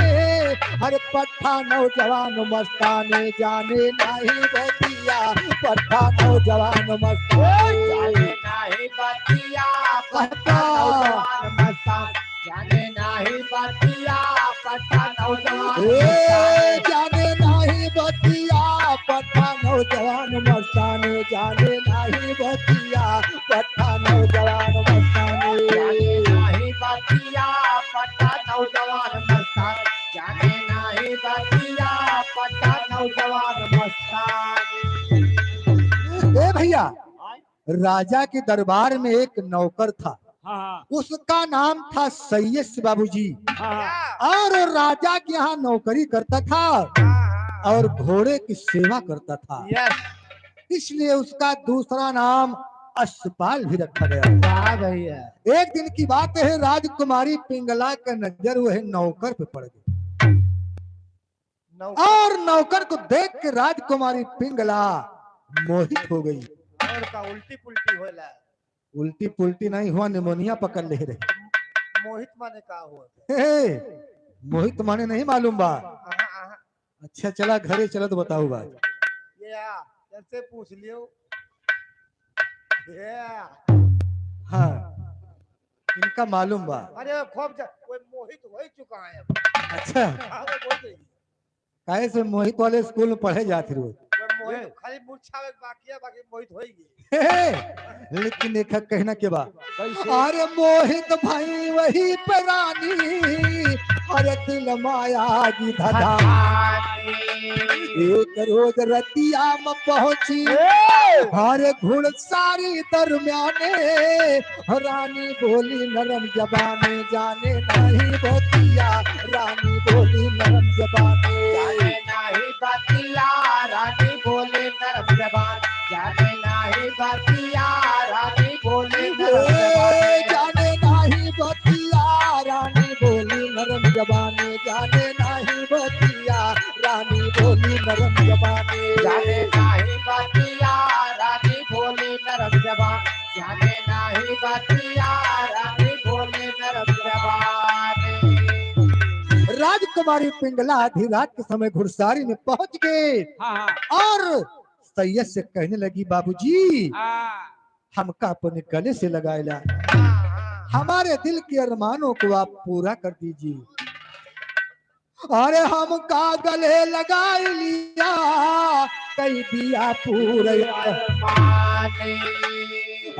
हर पट्ठा नौजवान मस्ताने जाने नहीं बतिया पट्ठा नौजवान मस्ताने जाने नाही बतिया पट्टा नौजवान मस्तान जाने नाही बतिया पट्टा नौजवान ए, जाने नहीं बतिया पट्ठा नौजवान मस्ताने जाने नहीं बतिया पट्ठा नौजवान मस्ताने जाने नाही बतिया पट्टा नौजवान मस्तान जाने नाही बतिया पट्टा नौजवान मस्तान ए भैया राजा के दरबार में एक नौकर था उसका नाम था सैयद बाबूजी और राजा के यहाँ नौकरी करता था और घोड़े की सेवा करता था इसलिए उसका दूसरा नाम अश्वपाल भी रखा गया एक दिन की बात है राजकुमारी पिंगला का नजर वह नौकर पे पड़ गई और नौकर को देख के राजकुमारी पिंगला मोहित हो गई और का उल्टी पुल्टी होला उल्टी पुल्टी नहीं हुआ निमोनिया पकड़ ले रहे मोहित माने का हुआ हे, मोहित माने नहीं मालूम बा अच्छा चला घरे चला तो बताऊ बात ये जैसे पूछ लियो हाँ इनका मालूम बा अरे खूब कोई मोहित हो ही चुका है अच्छा काहे से मोहित वाले स्कूल में पढ़े जाते रोज मोहित खाली मूर्छा में बाकी है बाकी मोहित होएगी लेकिन देखा कहना के बाद अरे मोहित भाई वही प्राणी अरे दिल माया की धधा एक रोज रतिया में पहुंची अरे घुड़सारी दरम्याने रानी बोली नरम जबाने जाने नहीं बतिया रानी बोली नरम जबाने जाने नहीं बतिया रानी बोले नरम जबान जाने नहीं बतिया रानी बोले जाने नहीं बतिया रानी बोली नरम जबाने जाने नहीं बतिया रानी बोली नरम जबाने जाने नहीं बतिया रानी बोले नरम जबान जाने नहीं बतिया रानी बोले नरम जबान राजकुमारी पिंगला आधी रात के समय घुड़सारी में पहुंच गए और सैयद से कहने लगी बाबूजी हमका अपने गले से लगाएला हमारे दिल के अरमानों को आप पूरा कर दीजिए अरे हमका गले लगा लिया कई दिया पूरे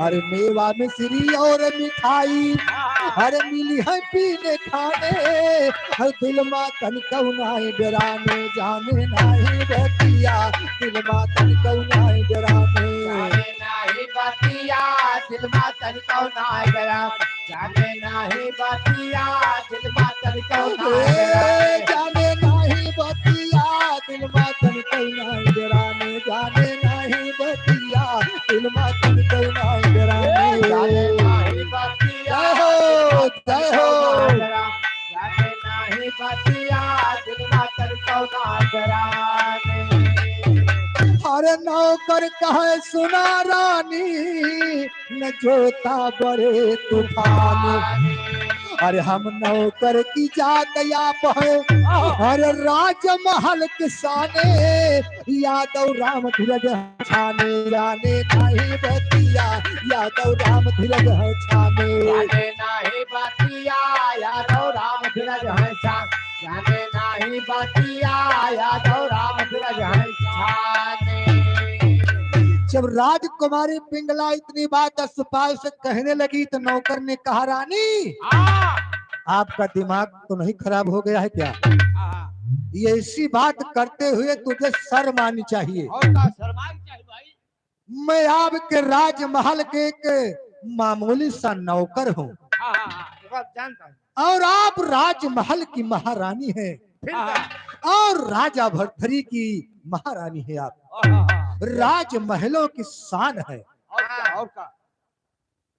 अरे मेवा मिश्री और मिठाई अरे मिली है पीने खाने हर दिल मातन कौनाए डराने जाने नहीं बतिया दिल मातन कौनाए डराने नहीं बतिया दिल मातन कौनाए डराने जाने नहीं बतिया दिल मातन कौनाए जाने नहीं बतिया दिल मातन कौनाए डराने जाने नहीं बतिया दिल मातन कौनाए डराने जाने नहीं बतिया जय हो जाने नहीं बतिया दिल मातन कौनाए डराने अरे नौकर कहे सुना रानी न जोता बड़े तूफान। अरे हम नौकर की जात आप है, अरे राजमहल किसाने यादव राम धीरज छाने जाने नहीं बतिया यादव राम धीरज छाने जाने नाही बतिया यादव राम धीरज है छान जाने नाही बतिया यादव राम धीरज है छाने। जब राजकुमारी पिंगला इतनी बात अस्पताल से कहने लगी तो नौकर ने कहा रानी आपका दिमाग तो नहीं खराब हो गया है क्या? ये ऐसी बात करते हुए तुझे शर्म आनी चाहिए। और का शर्माई चाहिए भाई। मैं आपके राजमहल के एक मामूली सा नौकर हूँ जानता हूँ। और आप राजमहल की महारानी हैं फिर क्या? और राजा भरथरी की महारानी है। आप राजमहलों की शान है। और क्या? और का?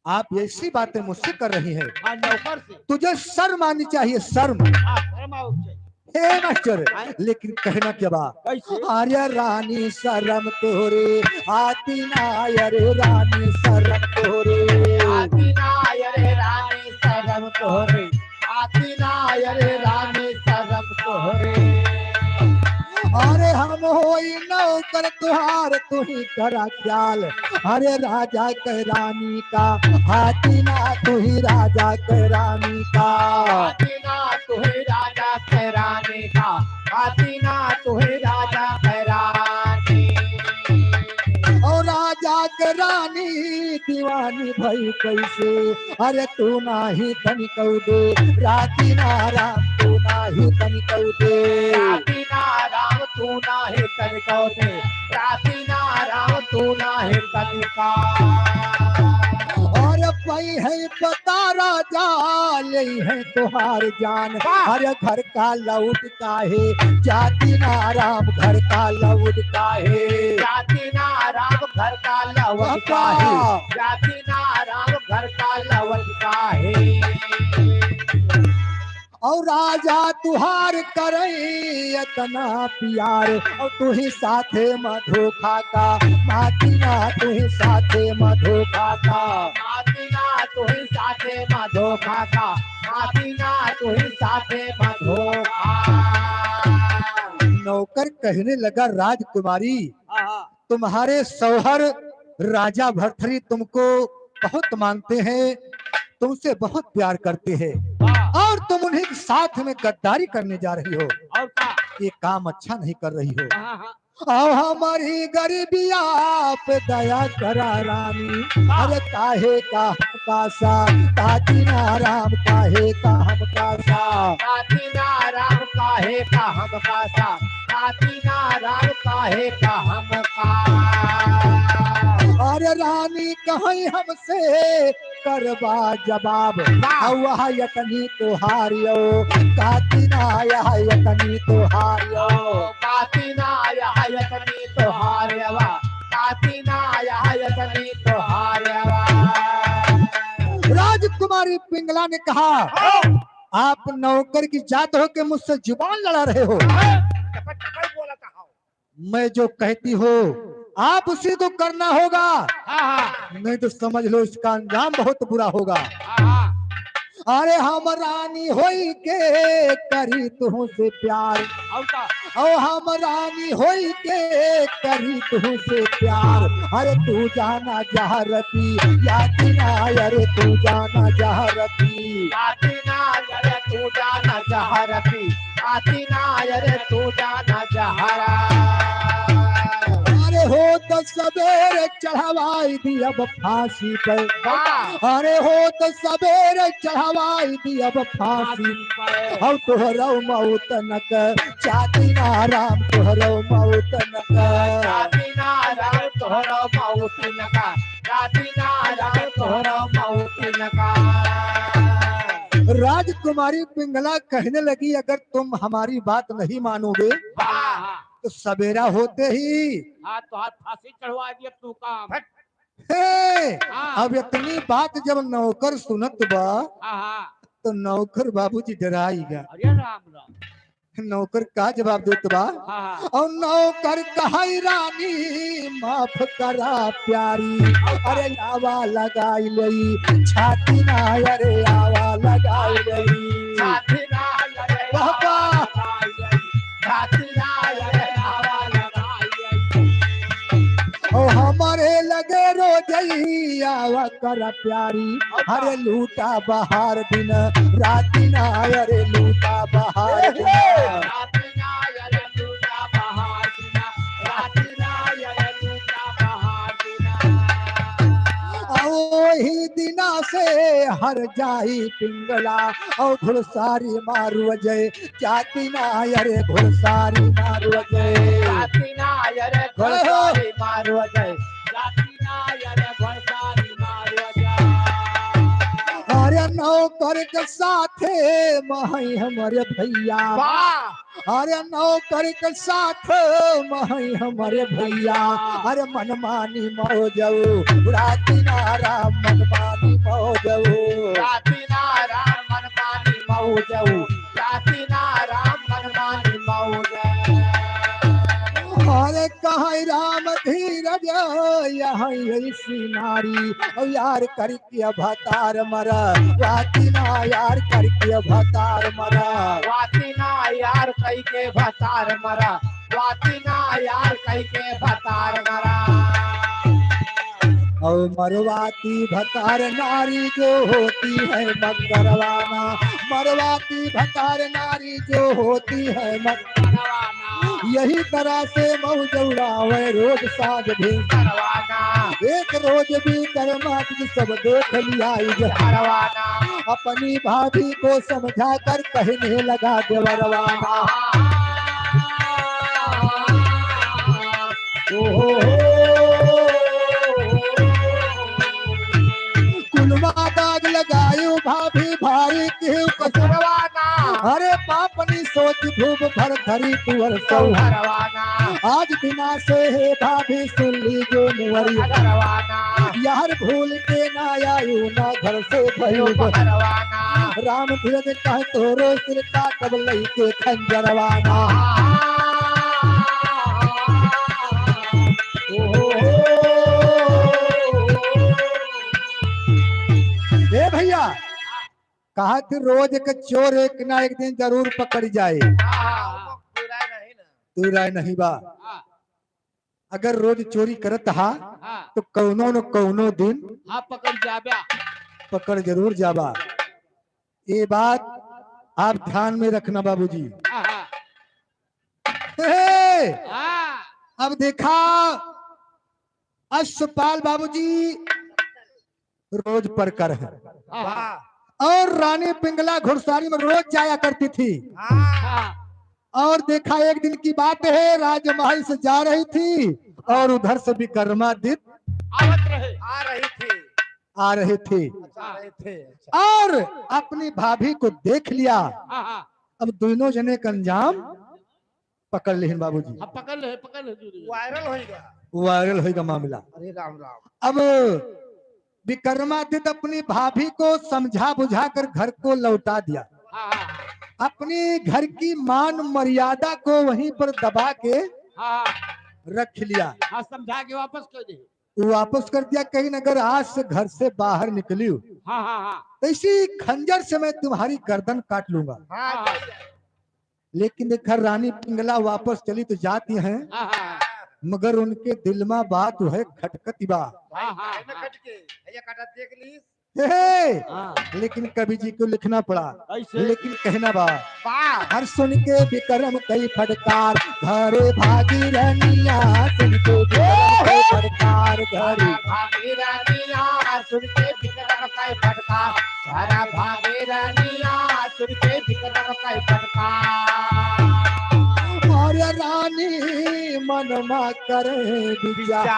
आप ऐसी बातें मुझसे कर रही हैं, हाँ, नौकर से तुझे शर्म आनी चाहिए। शर्म शर्म आओ चाहिए। हे मास्टर, लेकिन कहना क्या बात? कैसे? आर्य रानी शर्म तोरे आती ना अरे रानी शर्म तोरे आती नायरे रानी शरम तोहरे आती नायरे रानी शरम तोहरे। अरे हम होई नौकर तुहार तू ही करा ख्याल। अरे राजा के रानी का हाथी ना तू ही राजा के रानी का आती ना तुहे राजा कहराने का आती ना तुहे राजा कहराने। और राजा के रानी दीवानी भई कैसे? अरे तू नाही तनिक दे राती ना राम तू नाही तनिक दे राती ना राम तू ना है कनिका दे राती ना राम तू ना है कनिका। और पई है पता राजा ले है तुहार जान। अरे घर का लौट का है जाती ना राम घर का लौट का है जाती ना राम घर का लवट का है जाती ना राम घर का लवट का है। और राजा तुहार करे इतना प्यार और तू ही साथे मधोखा का माती ना तू ही साथे मधोखा का माती ना तुही साथे मधोखा का माती ना तुही साथे मधोखा। नौकर कहने लगा राजकुमारी तुम्हारे सौहर राजा भरथरी तुमको बहुत मानते हैं, तुमसे बहुत प्यार करते हैं और तुम उन्हीं के साथ में गद्दारी करने जा रही हो। और का? ये काम अच्छा नहीं कर रही हो। हाँ। और हमारी गरीबिया पे दया करा रानी। अरे काहे का कासा ताती ना राम काहे का हम कासा काती ना राम काहे का हम कासा काती ना राम काहे का हम का। अरे रानी कहीं हमसे करवा जवाब वह यतनी तुहारियो काती ना यह यतनी तुहारियो काती ना यह यतनी तोहारवा काती ना यह यतनी तोहारवा। राजकुमारी पिंगला ने कहा आप नौकर की जात हो के मुझसे जुबान लड़ा रहे हो। मैं जो कहती हो आप उसी को करना होगा, नहीं तो समझ लो इसका अंजाम बहुत बुरा होगा। अरे हम रानी होई के करी तुह से प्यार और हम रानी होई के करी तुह से प्यार। अरे तू जाना जहरती याती ना अरे तू जाना जहरती आती ना अरे तू जाना जहरती आती ना अरे तू जाना जहरा। अरे हो तो सवेरे चढ़वाई दी अब फांसी पर। अरे हो तो सवेरे चढ़वाई दी अब फांसी और तोहरो मौत नक चाती ना राम तोहरो मौत नक जाती ना राम तोहरो मौत नका जाती ना राम तोहरो मौत नका। राजकुमारी पिंगला कहने लगी अगर तुम हमारी बात नहीं मानोगे तो सवेरा होते ही हाँ तो हाथ फांसी चढ़वा दिया तू काम। अब इतनी बात जब नौकर सुनत बा तो नौकर बाबूजी डराईगा। अरे राम राम। नौकर का जवाब देत बा हाँ और नौकर कहाई रानी माफ करा प्यारी अरे आवा लगाई लई छाती ना अरे आवा लगाई लई छाती ना लगे बाबा छाती ना लगे आवा लगाई ओ हमारे लगे रोजई आवा कर प्यारी अरे लूटा बहार दिन राती ना अरे लूटा बहार दिन छाती ना लगे लूटा बहार दिना छाती ना लगे लूटा बहार दिना वही दिना से हर जाई पिंगला और घुड़सारी मारू जय जाती ना अरे घुड़सारी मारू जय छाती ना लगे घोड़सारी मारो जय छाती ना लगे घोड़सारी मारो जय अरे नौकर के साथे महई हमारे भैया वाह अरे नौकर के साथ महई हमारे भैया अरे मनमानी मौजऊ राती नारा मनमानी मौजऊ छाती ना राम मनमानी मौजऊ छाती ना राम मनमानी मौजऊ अरे कहाँ राम धीरज यहाँ ऐसी नारी और यार करके भतार मरा राती ना यार करके भतार मरा वाती ना यार कई के भतार मरा वाती ना यार कई के भतार मरा और मरवाती भतार नारी जो होती है मगरवाना मरवाती भतार नारी जो होती है करवाना यही तरह से मौजौड़ावे रोज साँझ भी करवाना एक रोज भी कर्मा सब देख लिया इज करवाना अपनी भाभी को समझा कर कहने लगा देवरवाना कुलवा दाग लगायु भाभी भारी क्यों कसम करवाना अरे पापनी सोच धूप भर धरी तुअर सौ करवाना आज बिना से है भाभी सुन ली जो मुहरी करवाना यार भूल के ना आयु ना घर से भयो करवाना राम धीरज कह तोरो सिर काटब लई के खंजरवाना ए भैया कहा कि रोज के चोर एक ना एक दिन जरूर पकड़ जाए तू राय नहीं बा अगर रोज चोरी करत हा तो कौनो न कौनो दिन हाँ पकड़ जाब्या पकड़ जरूर जाबा ये बात आप ध्यान में रखना बाबूजी हे, अब देखा अश्वपाल बाबूजी रोज परकर है और रानी पिंगला घुड़सवारी में रोज जाया करती थी और देखा एक दिन की बात है राजमहल से जा रही थी और उधर से विक्रमादित्य आ रहे थे और अपनी भाभी को देख लिया अब दोनों जने का अंजाम पकड़ लेन बाबूजी पकड़ ले वायरल हो गया। वायरल होगा मामला अरे राम राम। अब विक्रमादित्य अपनी भाभी को समझा बुझा कर घर को लौटा दिया अपनी घर की मान मर्यादा को वहीं पर दबा के रख लिया समझा के वापस कर दे वापस कर दिया कहीं अगर आज से घर से बाहर निकली हो तो इसी खंजर से मैं तुम्हारी गर्दन काट लूंगा लेकिन देखा रानी पिंगला वापस चली तो जाती हैं मगर उनके दिल में बात है खटखटी बा कट के ये काटा देख ली। लेकिन कवि जी को लिखना पड़ा ऐसे? लेकिन कहना बा हर सुन के विक्रम कई फटकार घरे भागी रनिया सुन के विक्रम कई फटकार घरे भागे रानिया सुन के विक्रम का फटका सारा भागे रानिया सुन के विक्रम का फटका और रानी मनमा करे विचार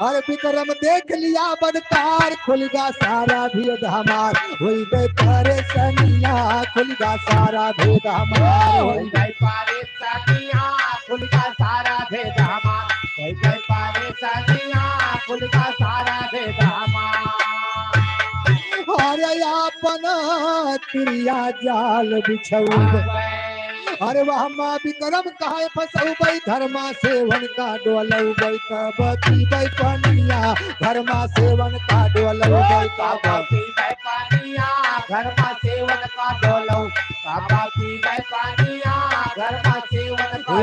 और विक्रम देख लिया बदकार खुलगा सारा भेद हमार हुई गए परेशानिया खुलगा सारा भेद हमार होई गई परेशानिया खुलगा सारा भेद हमार होई गई परेशानिया खुलगा सारा भेद हमार और अपन तिरिया जाल बिछौल अरे वह माँ विक्रम कहा फसऊ बई धर्मा सेवन का डोलऊ बई कबती बई पनिया धर्मा सेवन का डोलऊ बई काबाती गए पानिया घर में सेवन का डोलो काबाती गए पानिया घर में सेवन का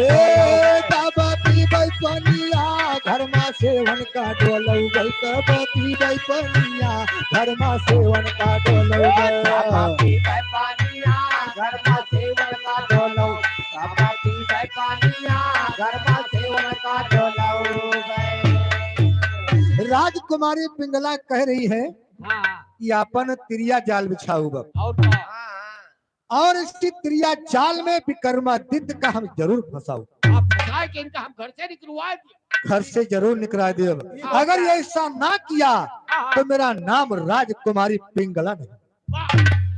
कबती बई पनिया धर्मा सेवन का डोलऊ बई कबती बई पनिया धर्मा सेवन का डोलऊ काबाती गए पानिया घर में सेवन का डोलो काबाती गए पानिया घर में सेवन का डोलो राजकुमारी पिंगला कह रही है कि अपन त्रिया जाल बिछाऊ बब और इसकी त्रिया जाल में विक्रमादित्य का हम जरूर फंसाऊ इनका हम घर से निकलवा दिए घर से जरूर निकला दे अगर ये ऐसा ना किया तो मेरा नाम राजकुमारी पिंगला नहीं।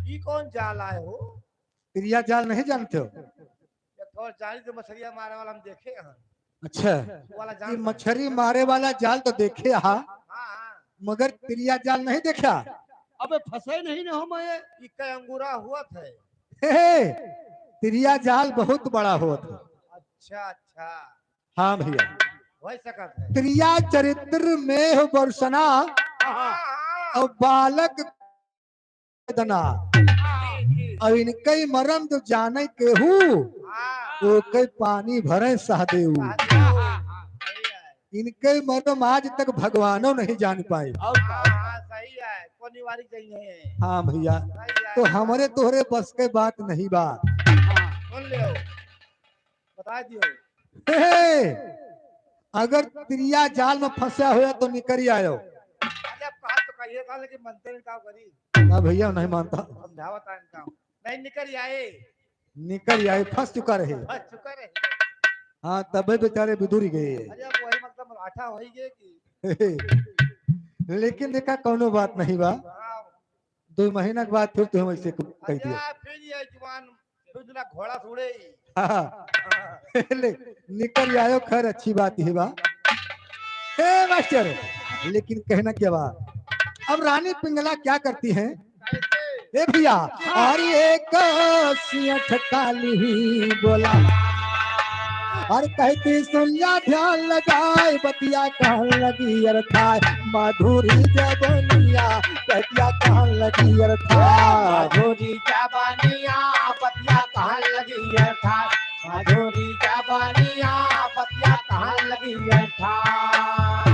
ये कौन जाल आए हो? त्रिया जाल नहीं जानते हो? ये थोड़ा जाली तो मछलियां मारने वाला हम देखे हैं। अच्छा वो वाला ये जाल मछली मारे वाला जाल तो देखे हा हाँ मगर त्रिया जाल नहीं देखा। अबे फंसे नहीं ना हम ये इक्का अंगूरा हुआ था। हे, त्रिया जाल बहुत बड़ा हुआ था। अच्छा अच्छा हाँ भैया वही सकत है। त्रिया चरित्र में हो बरसना और बालक दना और इनके मरम तो जाने केहू तो कई पानी भरे सहदेव इनके मरम आज तक भगवानों नहीं जान पाए। सही है कोनी वाली चाहिए। हाँ भैया तो हमारे तोहरे बस के बात नहीं बा। सुन लियो बता दियो। हे, अगर त्रिया जाल में फंसा हुआ तो निकल आयो। अरे बात तो कहिए था लेकिन मनते नहीं का करी। ना भैया नहीं मानता समझावत है इनका नहीं निकल आए निकल आए फंस चुका रहे। बस चुका रहे। हाँ तबे बेचारे बिदुर गए। अरे वही मतलब आठा हो ही गए कि लेकिन देखा कोनो बात नहीं बा 2 महीना के बाद फिर तुम ऐसे कह दिया। फिर ये जवान फिर दूसरा घोड़ा छोड़े। हाँ, निकल आयो खैर अच्छी बात ही बा। हे मास्टर लेकिन कहना क्या बा अब रानी पिंगला क्या करती हैं? ए भैया और एक सियठ काली बोला और कहती सुनिया ध्यान लगाए बतिया कहन लगी अर्थाय माधुरी जबनिया बतिया कहन लगी अर्थाय माधुरी जबनिया बतिया कहन लगी अर्थात माधुरी जबनिया बतिया कहन लगी अर्थात।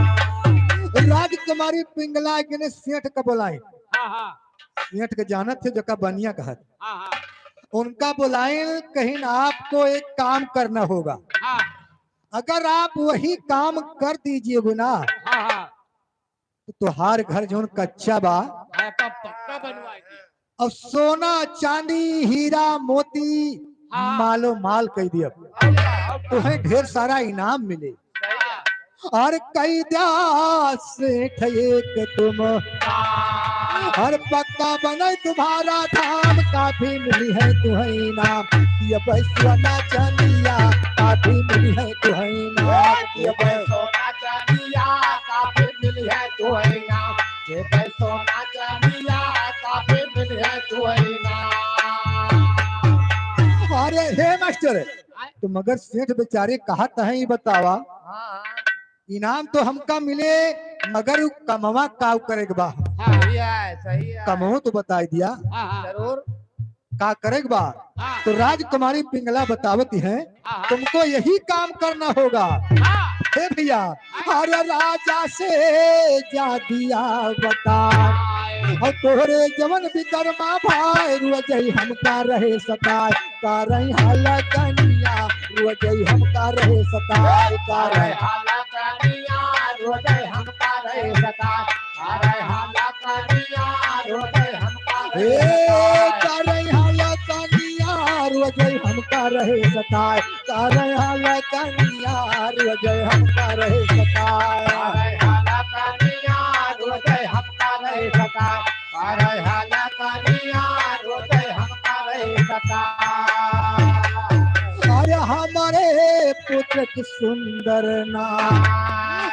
राजकुमारी पिंगला के सेठ का बुलाए। सेठ के जानत थे जो का बनिया कहत उनका बुलाए कहीं आपको एक काम करना होगा। अगर आप वही काम कर दीजिए ना तो तुहार घर जो कच्चा बा पक्का बनवाएगी। अब सोना चांदी हीरा मोती मालो माल कह दिया तुम्हें ढेर सारा इनाम मिले और कई सेठ एक तुम हर पक्का बने तुम्हारा धाम काफी मिली है तुम्हें इनाम ये सोना चांदिया काफी मिली है तुम्हें इनाम ये सोना चांदिया काफी मिली है तुम्हें इनाम ये सोना चांदिया काफी मिली है तुम्हें इनाम। अरे हे मास्टर तो मगर सेठ बेचारे कहत है ये बतावा इनाम तो हमका मिले मगर कमवा काव करेगा बा सही है कमो तो बता दिया जरूर का करेगा बा तो राजकुमारी पिंगला बतावती है तुमको यही काम करना होगा। हे भैया अरे राजा से जा दिया बता और तोहरे जवन विकर्मा भाई रुजई हमका रहे सताय का रही हाला कनिया रुजई हमका रहे सताय का रही हाला कनिया रुजई हमका रहे सताय का रही हाला कनिया रुजई हमका रुजई हमका रहे सताय का रही हाला कनिया रुजई हमका रहे सताय हाला कनिया रुजई हमका रहे सताय का रही हाला कनिया रुजई हमका रहे सताय। अरे हमारे पुत्र की सुंदर नाम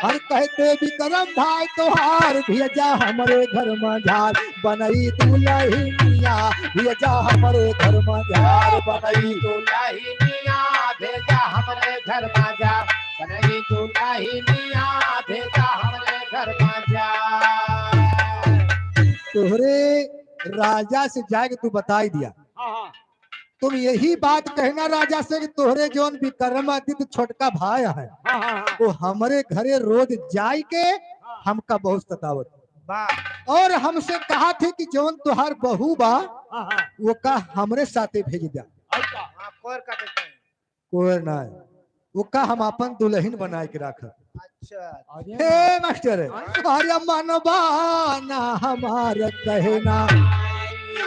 हर कहते विक्रम भाई तोहार भेजा हमारे घर में झाल बनई दुलहिनिया दुल्हनिया भेजा हमारे घर में झार बनई दुल्हनिया भेजा हमरे घर में जा बनई दुल्हनिया भेजा हमरे घर में जा तोहरे राजा से जाके तू बताई दिया हाँ तुम यही बात कहना राजा से कि तोहरे जोन विक्रमादित्य छोटका भाई है हाँ वो हमारे घरे रोज जाय के हमका बहुत सतावत वाह और हमसे कहा थे कि जोन तुहार बहू बा हाँ वो का हमरे साथे भेज दिया हाँ कोर का देते हैं कोई ना वो का हम अपन दुल्हन बनाए के रख अच्छा हे मास्टर अरे मनवा ना हमार कहना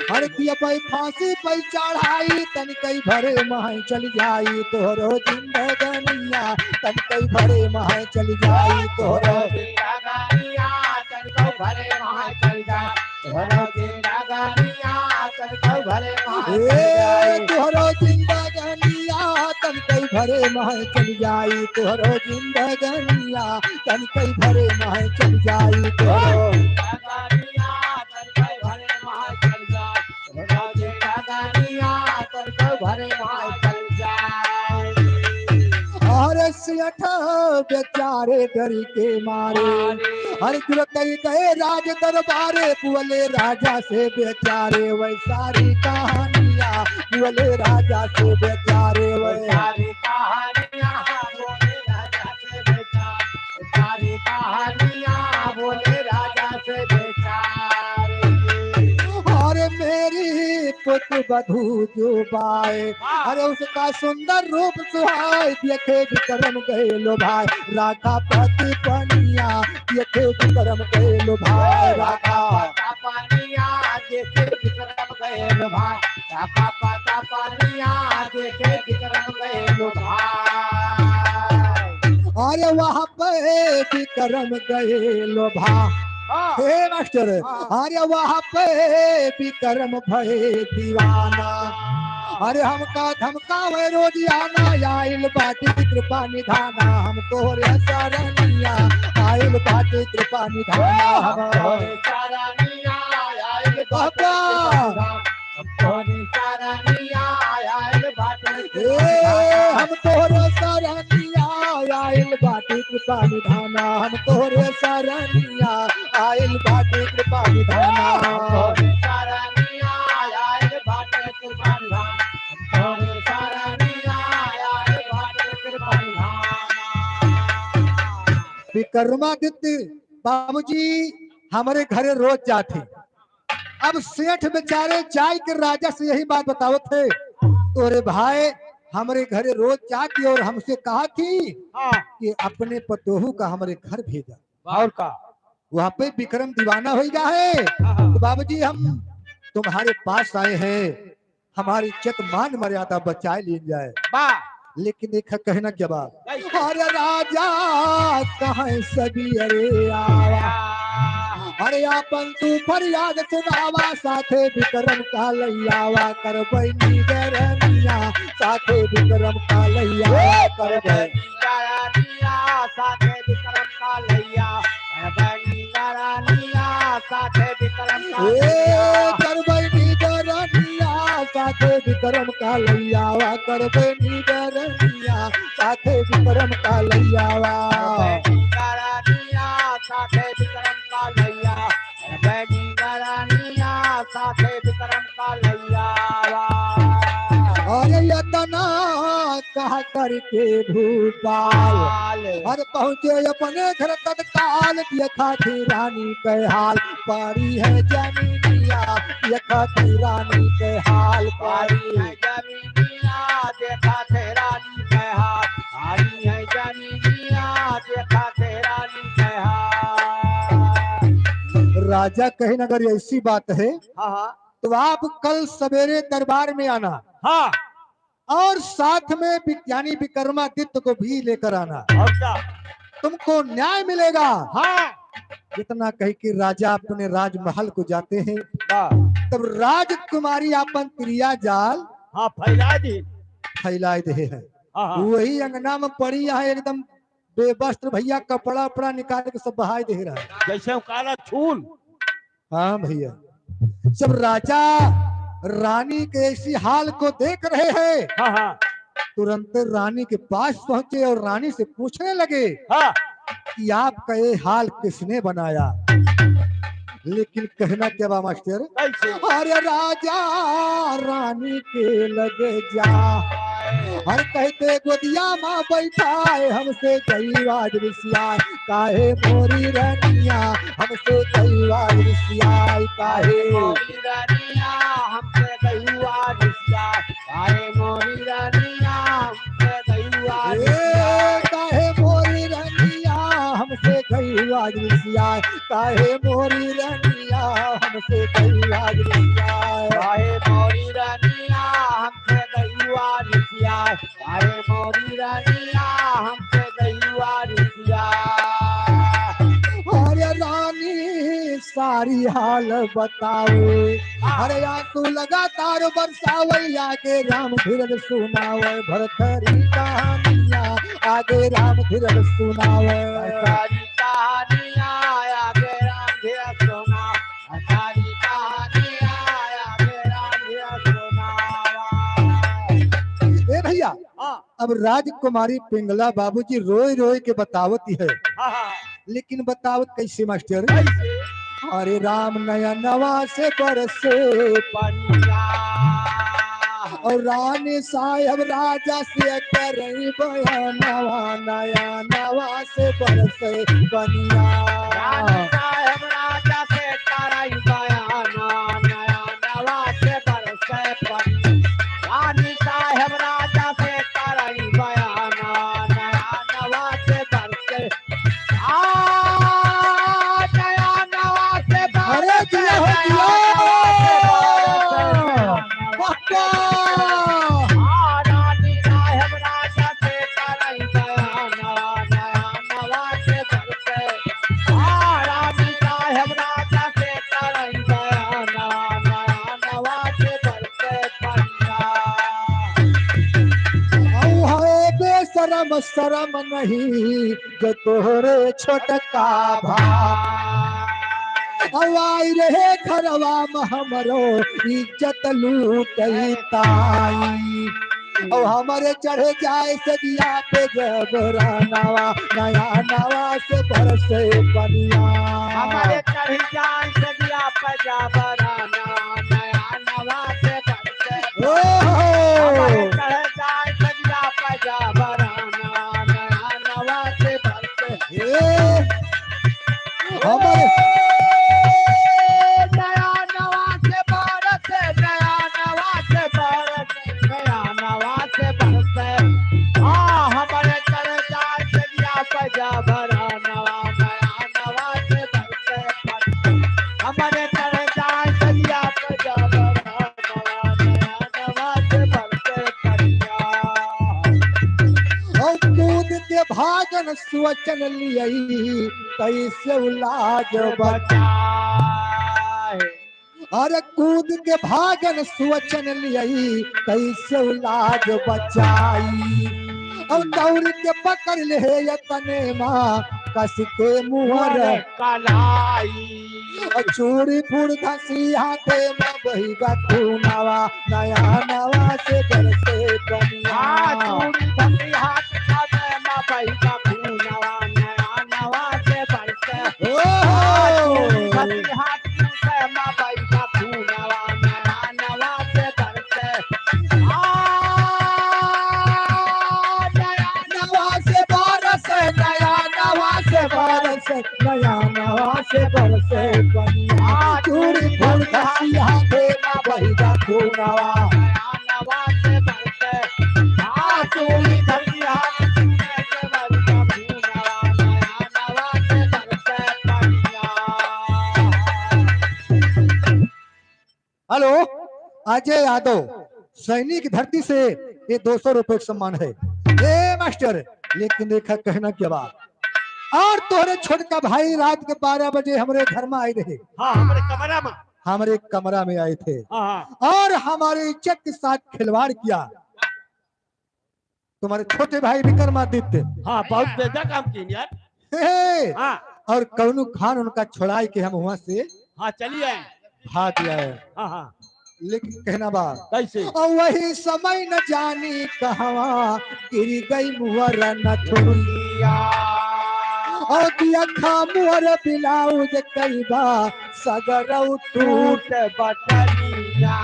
हर किया भाई फांसी पे चढ़ाई तन कई भरे माए चल जाई तोहरो जिंदगनिया तन कई भरे माए चल जाई तोहरो जिंदगानिया तनको भरे मां चल जा तोहरो जिंदगानिया तनको भरे मां चल ए जा तोहरो जिंदगनिया तन कई भरे माए चल जाई तोहरो जिंदगनिया तन कई भरे माए चल जाई तोहरो जिंदगानिया तनको भरे मां चल जा तोहरो जिंदगानिया तनको भरे मां चल जा और सेठ बेचारे डर के मारे हर गिरतई गए राज दरबारे पुअले राजा से बेचारे वैसारी कहानियां पुअले राजा से बेचारे वै सारी कहानियां बोले राजा से बेचा सारी कहानियां बोले राजा से बेचारे और मेरी पुत्र बधू जो बाए अरे उसका सुंदर रूप सुहाए देखे विक्रम गए लो भाई राखा पति पनिया देखे विक्रम गए लो भाई राखा पाता पानिया देखे विक्रम गए लो भाई राखा पाता पानिया देखे विक्रम गए लो भाई अरे वहाँ पे विक्रम गए लो भाई हे मास्टर अरे वहाँ पे विक्रम भये दीवाना अरे हमका धमकावे रोजियाना आइल बाटी कृपा निधाना हम तोरे शरणिया आइल बाटी कृपा निधाना हम तोरे शरणिया आइल बाबा तोरे शरणिया आइल बाटे हम तोरे शरणिया आइल बाटी कृपा निधाना हम तोरे शरणिया आइल बाटी कृपा निधाना तोरे शरणिया आइल बाटे कृपा निधान तोरे शरणिया आइल बाटे कृपा निधान विक्रमादित्य बाबूजी हमारे घरे रोज जाते अब सेठ बेचारे जाय के राजा से यही बात बताओ थे तोरे भाई हमारे घरे रोज जाती और हमसे कहा थी कि अपने पतोहू का हमारे घर भेजा और का वहाँ पे विक्रम दीवाना हो गया है तो बाबूजी हम तुम्हारे पास आए हैं हमारी इज्जत मान मर्यादा बचाए ली जाए लेकिन एक कहना क्या बात अरे राजा कहाँ सभी अरे आवा अरे अपन तू फरियाद सुनावा साथे विक्रम का लैयावा कर बनी गरनिया साथे विक्रम का लैयावा कर गरानिया साथे विक्रम का लैया बनी गरानिया साथे विक्रम का कर बनी गरनिया साथे विक्रम का लैयावा कर बनी गरनिया साथे विक्रम का लैयावा गरानिया साथे विक्रम का लैया बनी गरानिया साथे विक्रम का लैया और यतना कहा करके भूपाल हर पहुँचे अपने घर तत्काल देखा थी रानी के हाल पारी है जमीनिया देखा थी रानी के हाल पारी है जमीनिया देखा थे रानी के हाल पारी है जमीनिया देखा थे रानी के हाल राजा कहे अगर ऐसी बात है तो आप कल सवेरे दरबार में आना हाँ और साथ में यानी विक्रमादित्य को भी लेकर आना और क्या तुमको न्याय मिलेगा हाँ इतना कह के राजा अपने राजमहल को जाते हैं हाँ तब राजकुमारी अपन क्रिया जाल हाँ फैला दी फैलाए दे है हाँ हाँ वही अंगना में पड़ी है एकदम बेवस्त्र भैया कपड़ा उपड़ा निकाल के सब बहाय दे रहा है जैसे वो काला छूल हाँ भैया जब राजा रानी के इसी हाल को देख रहे हैं। हाँ हाँ तुरंत रानी के पास पहुंचे और रानी से पूछने लगे हाँ कि आपका ये हाल किसने बनाया। लेकिन कहना क्या बा मास्टर, कैसे अरे राजा रानी के लगे जा, हर कहते गोदिया माँ बैठाए हमसे कई बार रिसियाए, काहे मोरी रनिया हमसे कई बार रिसियाए, काहे मोरी रानिया हमसे गयुआ रिसिया, काहे मोरी रानिया हमसे गयुआ रिसिया, काहे मोरी रनिया हमसे कई बार रिसियाए, काहे मोरी रनिया हमसे कई बार रिसियाए। काहे मोरी रानिया हमसे गयुआ रिसिया, काहे मोरी रानिया हमसे गयुआ रिसिया। अरे रानी सारी हाल बताओ, अरे आंसू लगातार बरसावे, आगे राम धीरज सुनावे, भरथरी कहानियां आगे राम धीरज सुनावे। सारी कहानियां आगे राम धीरज सुना, सारी कहानियां आगे राम धीरज सुनावा। ए भैया, हाँ अब राजकुमारी पिंगला बाबूजी रोई रोई के बतावती है, हाँ हाँ लेकिन बतावत कैसे मास्टर। कैसे अरे राम नया नवा से बरसे पनिया, और रानी साहब राजा से करई बयानवा, नया नवा से बरसे बनिया। रानी साहब राजा से कराई बयाना, नया नवा से बरसे पनिया, रानी साहब राजा से कराई बयाना, नया नवा से बरसे नया नवा से अरे दिया हो दिया बरसे रानी साहब राजा से कराई बयाना, नया नवा से बरसे रानी साहब राजा से कराई बयाना, नया नवा से बरसे पनिया। औ है बेशरम शरम नहीं जो तोहरे छोटका भाई, हवाई रहे घरवा में हमरो इज्जत लूटई ताई, और हमारे चढ़े जाए सदिया पे जब नवा नया नवा से बरसे बनिया। हमारे चढ़ जाए सदिया पजा बराना, नया नवा से बरसे हमारे ओ चढ़ जाए सदिया पजा बराना, नया नवा से बरसे हमारे नया नवा से बरसे, नया नवा से बरसे, नया नवा से बरसे हमारे चढ़ जाए सदिया पजा बराना, नया नवा से बरसे हमारे चढ़ जाए सदिया पजा बराना, नया नवा से बरसे पनिया। और कूद के भागन सोचन लियई कैसे लाज बचा, बचाए अरे कूद के भागन सोचन लियई कैसे लाज बचाई, और दौड़ के पकड़ ले यतने माँ कस के मुहर, मोर कलाई और चूड़ी फूड़ धसी हाथे में बही गूनावा, नया नवा से बरसे बनिया। चूड़ी धसी हाथ खाते में पैसा खूनवा, नया नवा से बरसे चूड़ी धसी हाथ खाते में पैसा खूनवा, नया नवा से बरसे नया नवा से बरसे, नया नवा से बरसे, नया नवा से बरसे बनिया। चूड़ी फूड़ धसी हाथे में बही गूनावा, नया नवा से बरसे चूड़ी धसी हाथ खाते में पैसा खूनवा, नया नवा से बरसे पनिया। हेलो अजय यादव, सैनिक धरती से ये 200 रुपए का सम्मान है। ए मास्टर, लेकिन देखा कहना क्या बात, और तोहरे छोटका भाई रात के 12 बजे हमारे घर में आए रहे, हाँ हमारे कमरा में हमारे कमरा में आए थे हाँ और हमारे इज्जत के साथ खिलवाड़ किया। तुम्हारे छोटे भाई विक्रमादित्य हाँ बहुत बेजा काम की यार। हे, हाँ और कौनू खान उनका छोड़ाई के हम वहां से हाँ चलिए भाग गया है। हाँ हाँ लेकिन कहना बा कैसे और वही समय न जानी कहवा गिर गई मुहर न थुरिया और दिया खा मुहर ब्लाउज कई बा सगर टूट बटनिया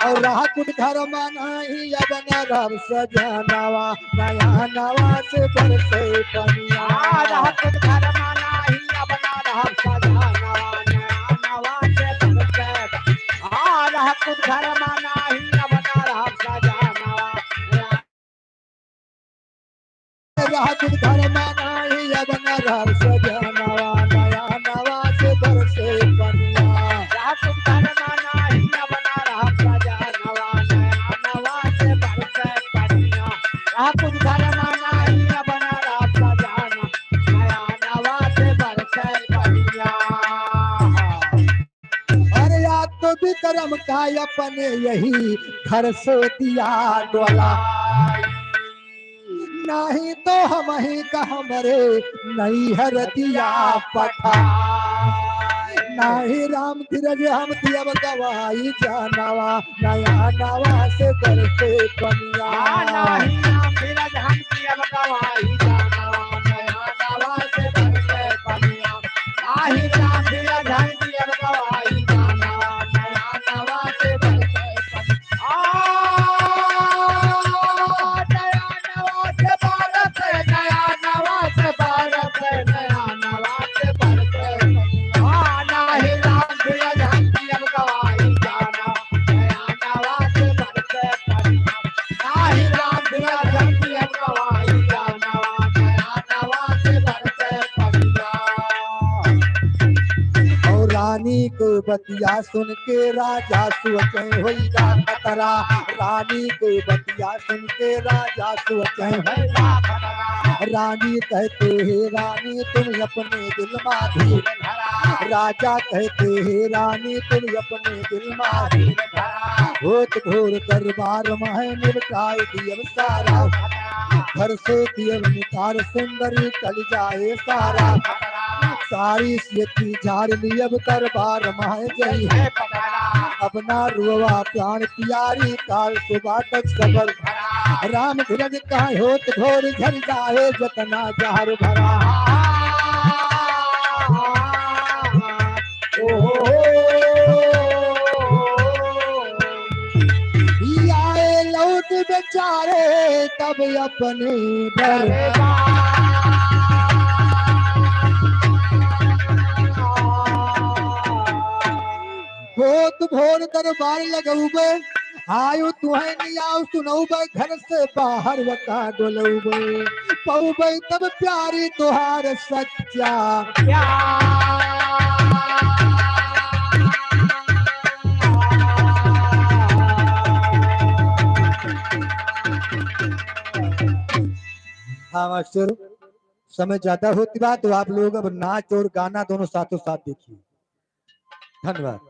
और रहा कुछ घर माना ही अब न रब सजनवा नया नवा से बरसे पनिया रहा कुछ घर माना ही अब ना रहा सजा नवा नया नवा से बरसे रहा कुछ घर माना ही अब ना रहा सजा नवा नया रहा कुछ घर माना ही अब न रब सजनवा नया नवा से बरसे पनिया रहा कुछ घर माना ही अब ना रहा सजा नवा नया नवा से बरसे पनिया रहा कुछ घर माना ही अब ना रहा सजा नया नवा से बरसे पनिया अरे याद तो विक्रम का अपने यही घर से दिया डोला नहीं तो हम ही का हमरे नहीं हर दिया पठा नहीं राम धीरज हम दिया गवाई जानवा नया नवा से करते पनिया नाही नाम धीरज हम किया गवाही जाना नया नवा से बरसे पनिया नाही नाम धीरज हम किया गवाही जाना नया नवा से बरसे पनिया नया नवा से बरसे नया नवा से बरसे नया नवा से बरसे पनिया नाही नाम धीरज हम किया गवाही जाना नया नवा से बरसे पनिया नाही राम धीरज हम किया गवाही जाना नया नवा से बरसे पनिया और रानी को बतिया सुन के राजा सोचे होगा खतरा रानी को बतिया सुन के राजा सोचे होगा रानी कहते हैं रानी तुम अपने दिल माधी राजा कहते हैं रानी तुम अपने दिल माधी होत घोर दरबार में निपटाए दियम सारा घर से दियम निकार सुंदरी चल जाए सारा सारी सीती झाड़ लियब दरबार में जई है अपना रुआ प्राण प्यारी काल सुबह तक सबर राम धीरज का होत घोर झर जाए जतना जार भरा ही आए लौट बेचारे तब अपने दर होत भोर दरबार लगौबे आयु तुहे नियाव सुनौबे घर से बाहर वका डोलौबे पौबे तब प्यारी तुहार सच्चा हाँ मास्टर समय ज्यादा होती बात तो आप लोग अब नाच और गाना दोनों साथों साथ देखिए धन्यवाद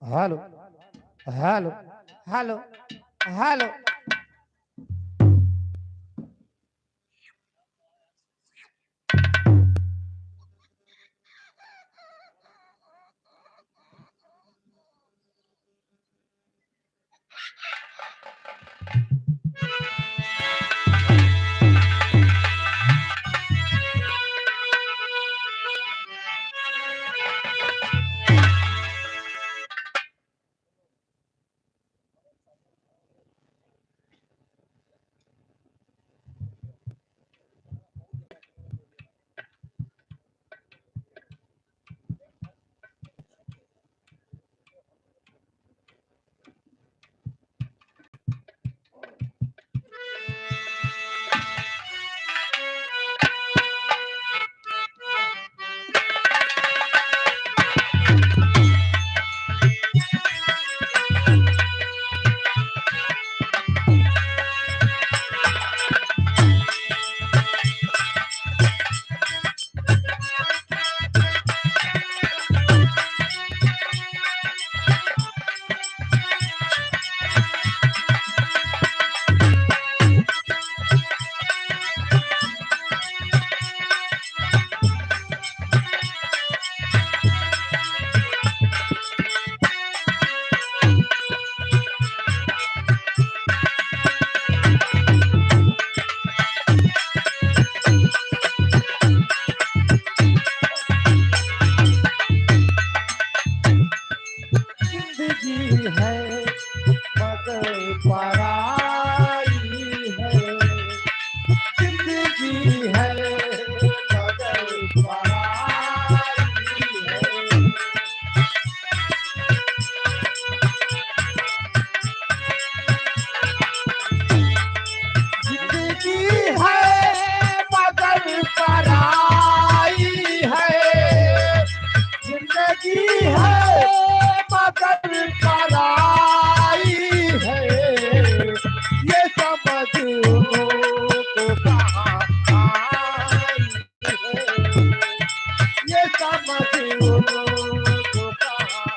हेलो हेलो हेलो हेलो। जिंदगी है मगर पराई है, जिंदगी है मगर पराई है। जिंदगी है मगर पराई है, जिंदगी है मगर पराई है। ये समझ लो तो कहाँ आई है, ये समझ लो तो कहाँ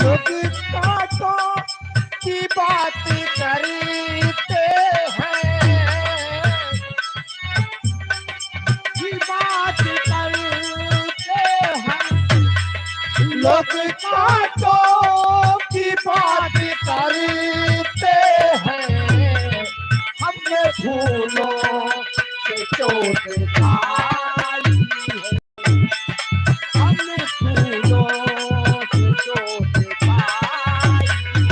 लोग कांटों की बात करते हैं, की बात करते हैं। लोग कांटों की बात करते हैं, हमने फूलों से चोट खाई है, हमने फूलों से चोट खाई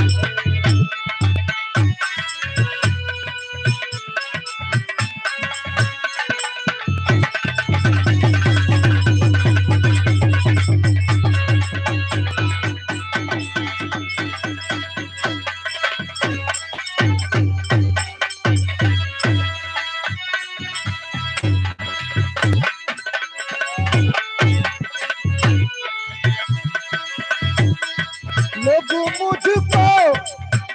है। लोग मुझको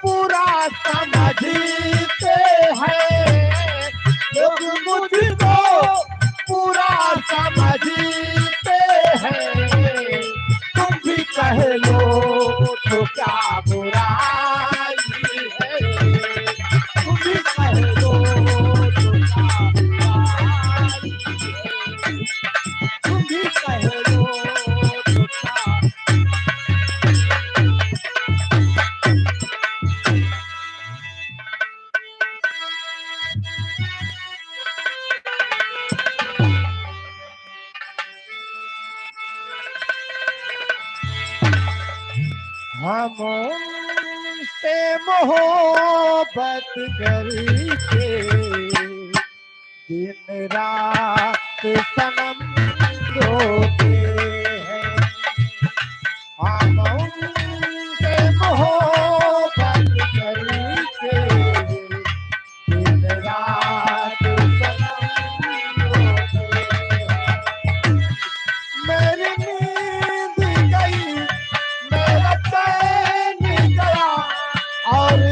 पूरा समझते हैं, लोग मुझको पूरा समझते हैं। तुम भी कह लो तो क्या बुराई है, तुम भी कह लो तो क्या बुराई है, तुम भी कह लो तो क्या। हम उनसे मोहब्बत करके दिन रात सनम रोते हैं, हम उनसे मोहब्बत करके दिन रात सनम रोते हैं। मेरी नींद गई, मेरा चैन गया और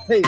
थे।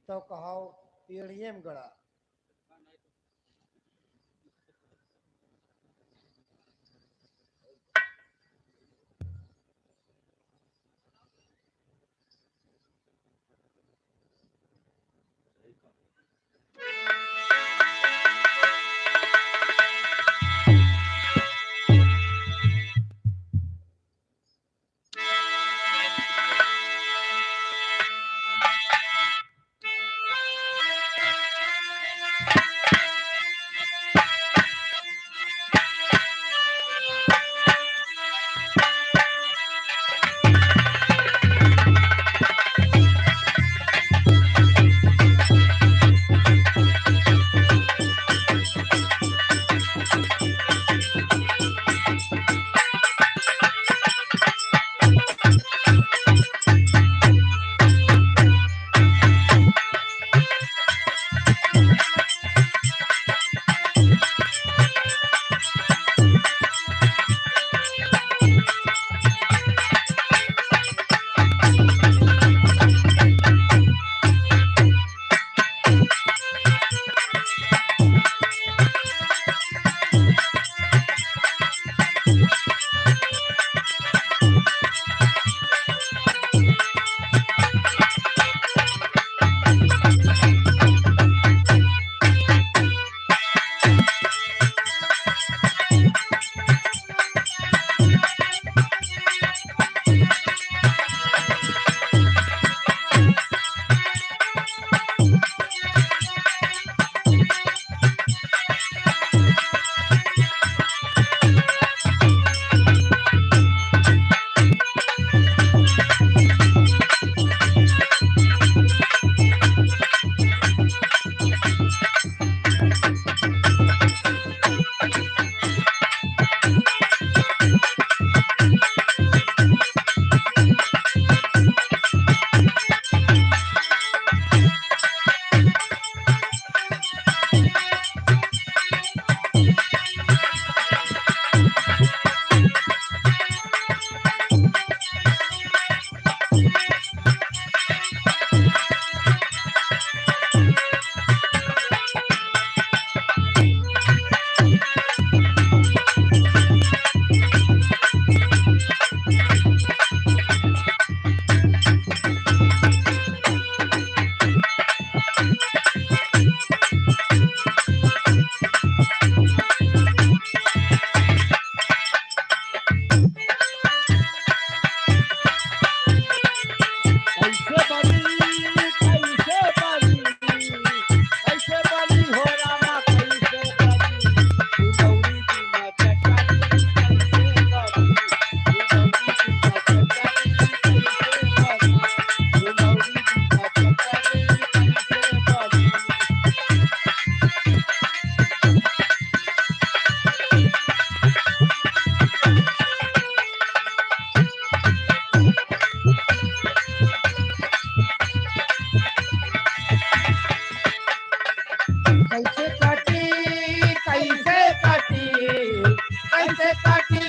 तो कहाओ पेड़िए में गड़ा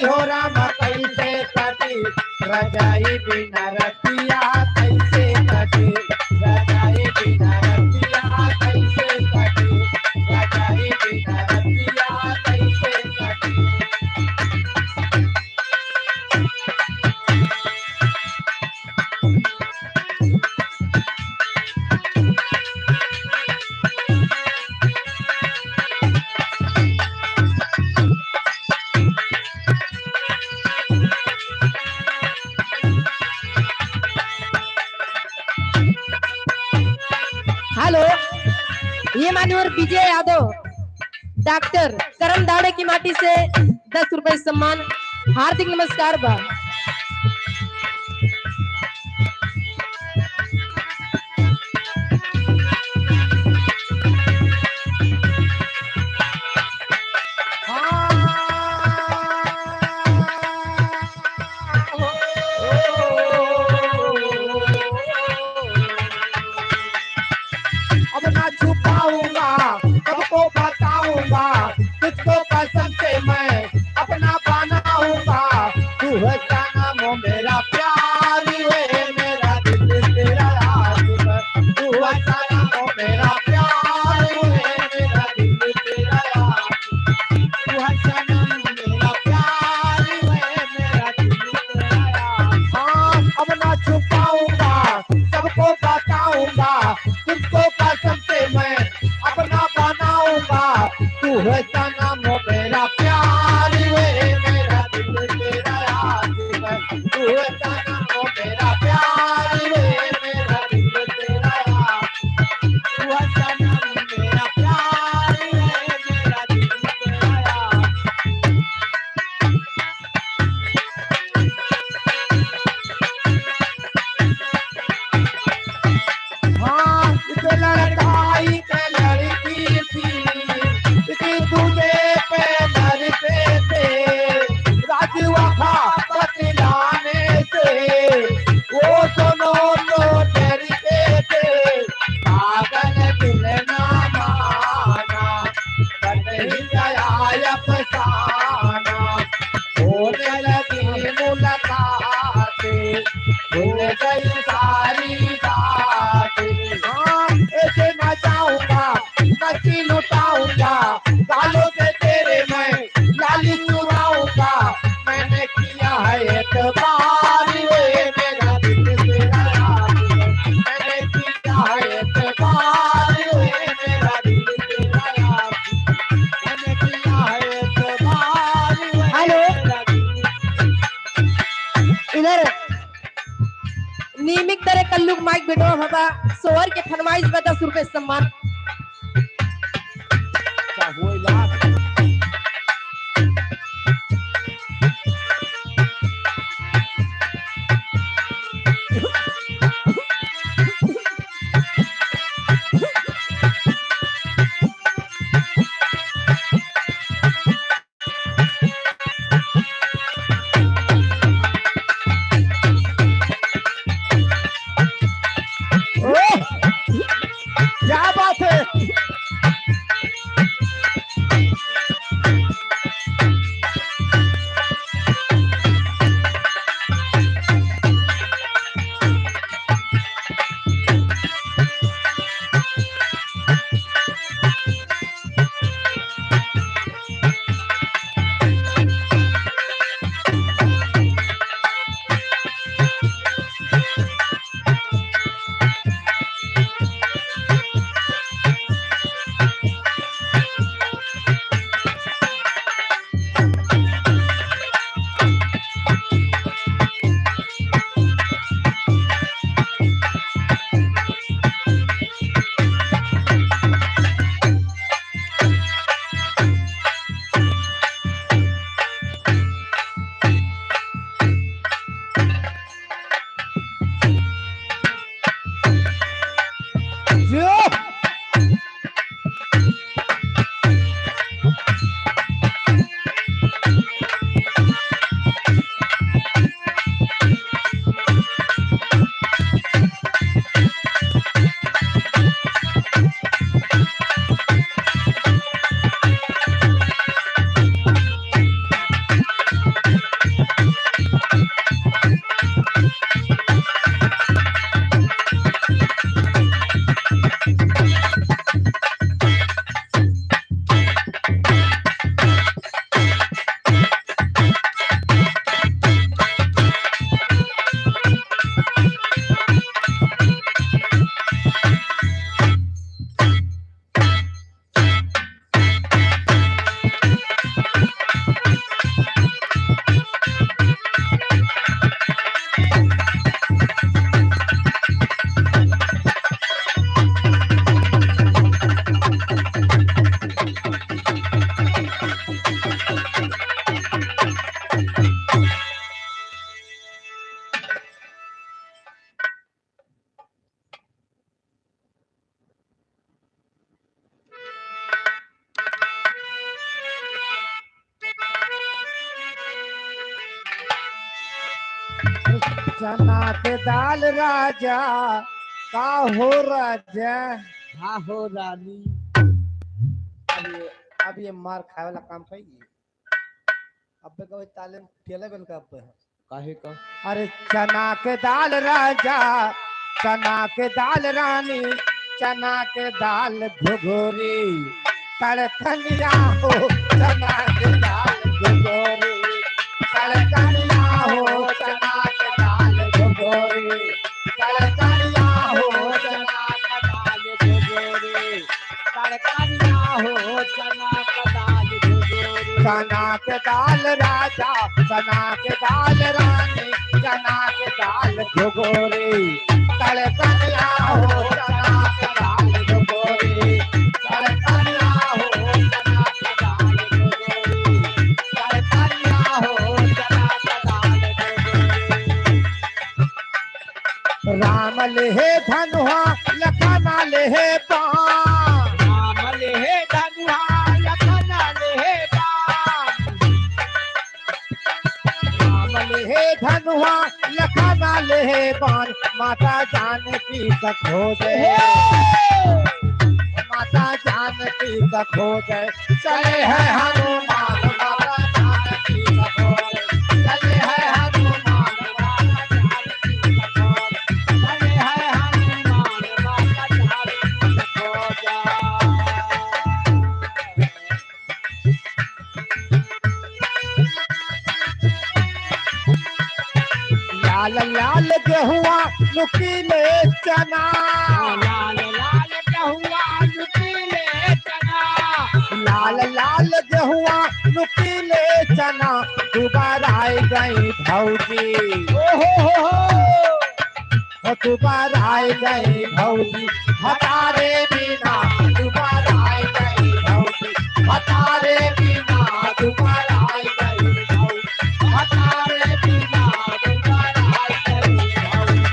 हो रामा कैसे कटी रजाई बिना रतिया कैसे कटी रजाई बिना रतिया कैसे कटी रजाई बिना रतिया कैसे कटी हेलो, ये मान्यवर विजय यादव डॉक्टर करम दाड़े की माटी से 10 रुपए सम्मान हार्दिक नमस्कार बा। अब ना छुपाऊंगा सबको बताऊंगा तुझको कसम से मैं अपना बनाऊंगा तू है सनम मेरा प्यार है मेरा दिल तेरा आशिक तू है सनम मेरा प्यार है मेरा दिल तेरा आशिक तू है सनम मेरा प्यार है मेरा दिल तेरा आशिक। हाँ अब ना छुपाऊंगा सबको बताऊंगा तुझको कसम से मैं अपना बनाऊंगा तू है सनम मेरा प्यार है मेरा दिल तेरा आशिक तू है सनम मेरा प्यार है मेरा दिल तेरा आशिक तू है सनम मेरा प्यार है मेरा दिल तेरा आशिक। हाँ इसे लड़काई के लड़की थी इसी तुझे पे मरते थे राजवफा बतलाने से वो दोनों तो डरते थे पागल दिल ना माना बन ही गया अफसाना होने लगी मुलाकातें भूल गई सारी बातें। हाँ ऐसे न जाऊंगा नची लुटाऊंगा गालों से तेरे मैं लाली चुराऊंगा मैंने किया है एक बार ये मेरा दिल तेरा आशिक मैंने किया है एक बार ये मेरा दिल तेरा आशिक मैंने किया है एक बार ये हेलो। मेरा दिल। इधर नियमित तरह कल्लुक माइक बिठो होता सोहर के फरमाइश में 10 रुपए सम्मान। क्या हुआ इलाज? क्या बात है? Thank you. चना के दाल राजा का हो राजा। हाँ हो रानी। अब ये मार खाए वाला काम कही। अब कभी ताले तेले बन का अब काहे का अरे चना के दाल राजा, चना के दाल रानी, चना के दाल घुघोरी, तड़कनिया हो चना के दाल घुघोरी, तड़कनिया हो चना के दाल घुघोरी, तड़कनिया हो चना के दाल घुघोरी, तड़कनिया हो चना के दाल घुघोरी। चना के दाल राजा, चना के दाल रानी, चना के दाल घुघोरी, तड़कनिया हो चना के दाल घुघोरी, तड़कनिया हो चना के दाल घुघोरी, तड़कनिया हो चना के दाल घुघोरी। राम लेहे धनुहा लखन लेहे बाण, राम लेहे धनुहा लखन लेहे बाण, राम लेहे धनुहा लखन लेहे बाण, माता जानकी का खोजे, माता जानकी का खोजे, चले है हनुमान माता जानकी का खोजे, चले है हनुमान माता जानकी का खोजे, चले है हनुमान माता जानकी का खोजे। लाल लाल गेहुआ नुकीले चना, लाल लाल गेहुआ नुकीले चना, लाल लाल गेहुआ नुकीले चना, दोबारा आई गई भौजी, हो दोबारा आई गई भौजी, हतारे बिना दोबारा आई गई भौजी, हतारे बिना दोबारा आई गई भौजी, हतारे बिना दोबारा आई गई भौजी।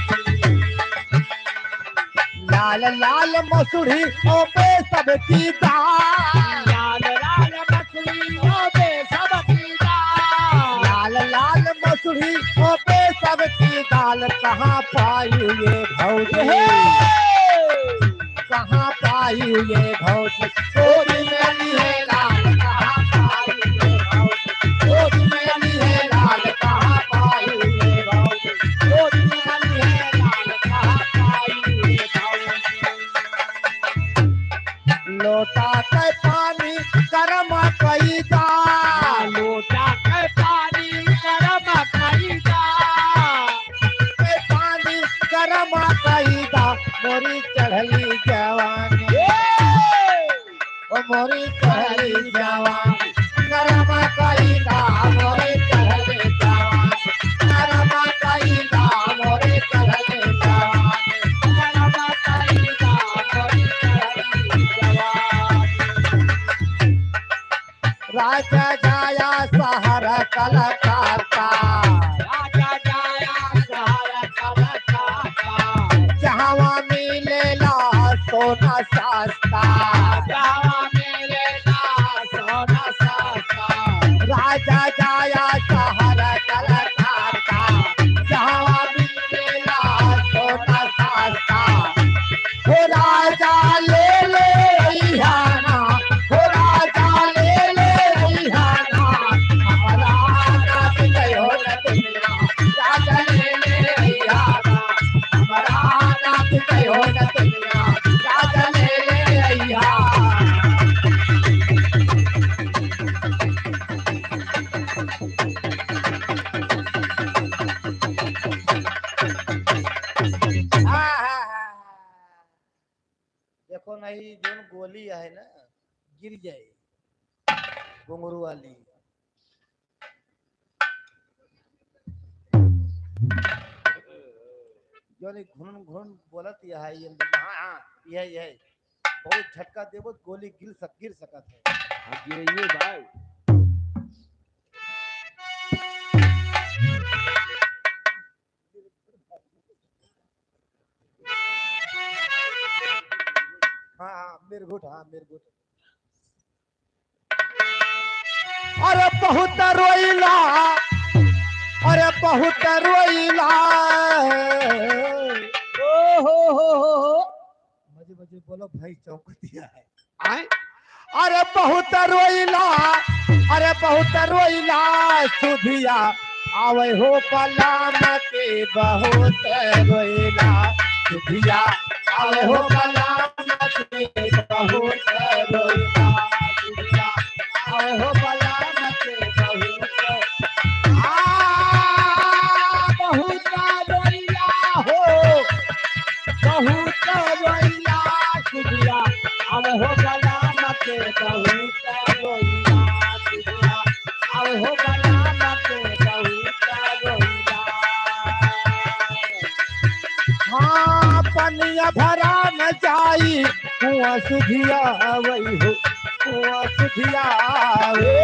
लाल लाल मसूरी ओ बे सबकी दाल, लाल लाल मसूरी ओ बे सबकी दाल, लाल लाल मसूरी ओ बे सबकी दाल, कहाँ पाई ये भौजी, कहाँ पाई ये भौजी, गोदी में अली है लाल, कहाँ पाई ये भौजी, गोदी में अली है लाल, कहाँ पाई ये भौजी, गोदी में अली है लाल, कहाँ पाई ये भौजी। लोटा के पानी गरम कई दा, लोटा के पानी गरम कई दा, के पानी गरम कई दा, मोरी चढ़ली जवानी, ओ मोरी चढ़ली जवानी, गरम कई दा, मोरी चढ़ली जवानी, गरम कई दा, मोरी चढ़ली जवानी, गरम कई दा, मोरी चढ़ली जवानी। राजा जाया सहर कलकत्ता, राजा जाया सहर कलकत्ता, जहाँ मिलेला सोना सस्ता, जहाँ मिलेला सोना सस्ता, राजा जाया सहर कलकत्ता, जहाँ मिलेला सोना सस्ता, हो राजा ले ले रिहाना, हो राजा ले ले रिहाना, हमारा नाथ गयो न दुनिया, राजा ले ले रिहाना, हमारा नाथ गयो न दुनिया, राजा ले ले रिहाना। देखो नहीं जो गोली है ना गिर जाए घुंगरू वाली। जो नहीं घुन घुन बोलत यह है ये हाँ यह बहुत झटका देबो गोली गिर सकत है। हाँ गिरइए भाई हाँ मिर्गुट हाँ मिर्गुट। अरे बहुत रोइला, अरे अरे बहुत रोइला हो मजे मजे बोलो भाई चौकतिया है। आए? अरे बहुत रोइला, अरे बहुत रोइला सुधिया आवे हो कलाम के बहुत रोइला सुधिया आवे हो कलाम के बहुत रोइला सुधिया आवे हो कलाम के बहुत रोइला हो बहुत रोइला सुधिया आवे हो कलाम के बहुत रोइला सुधिया आवे हो कलाम के बहुत रोइला। हाँ पनिया भरा न जाई कुआं सुधिया वही हो कुआं सुधिया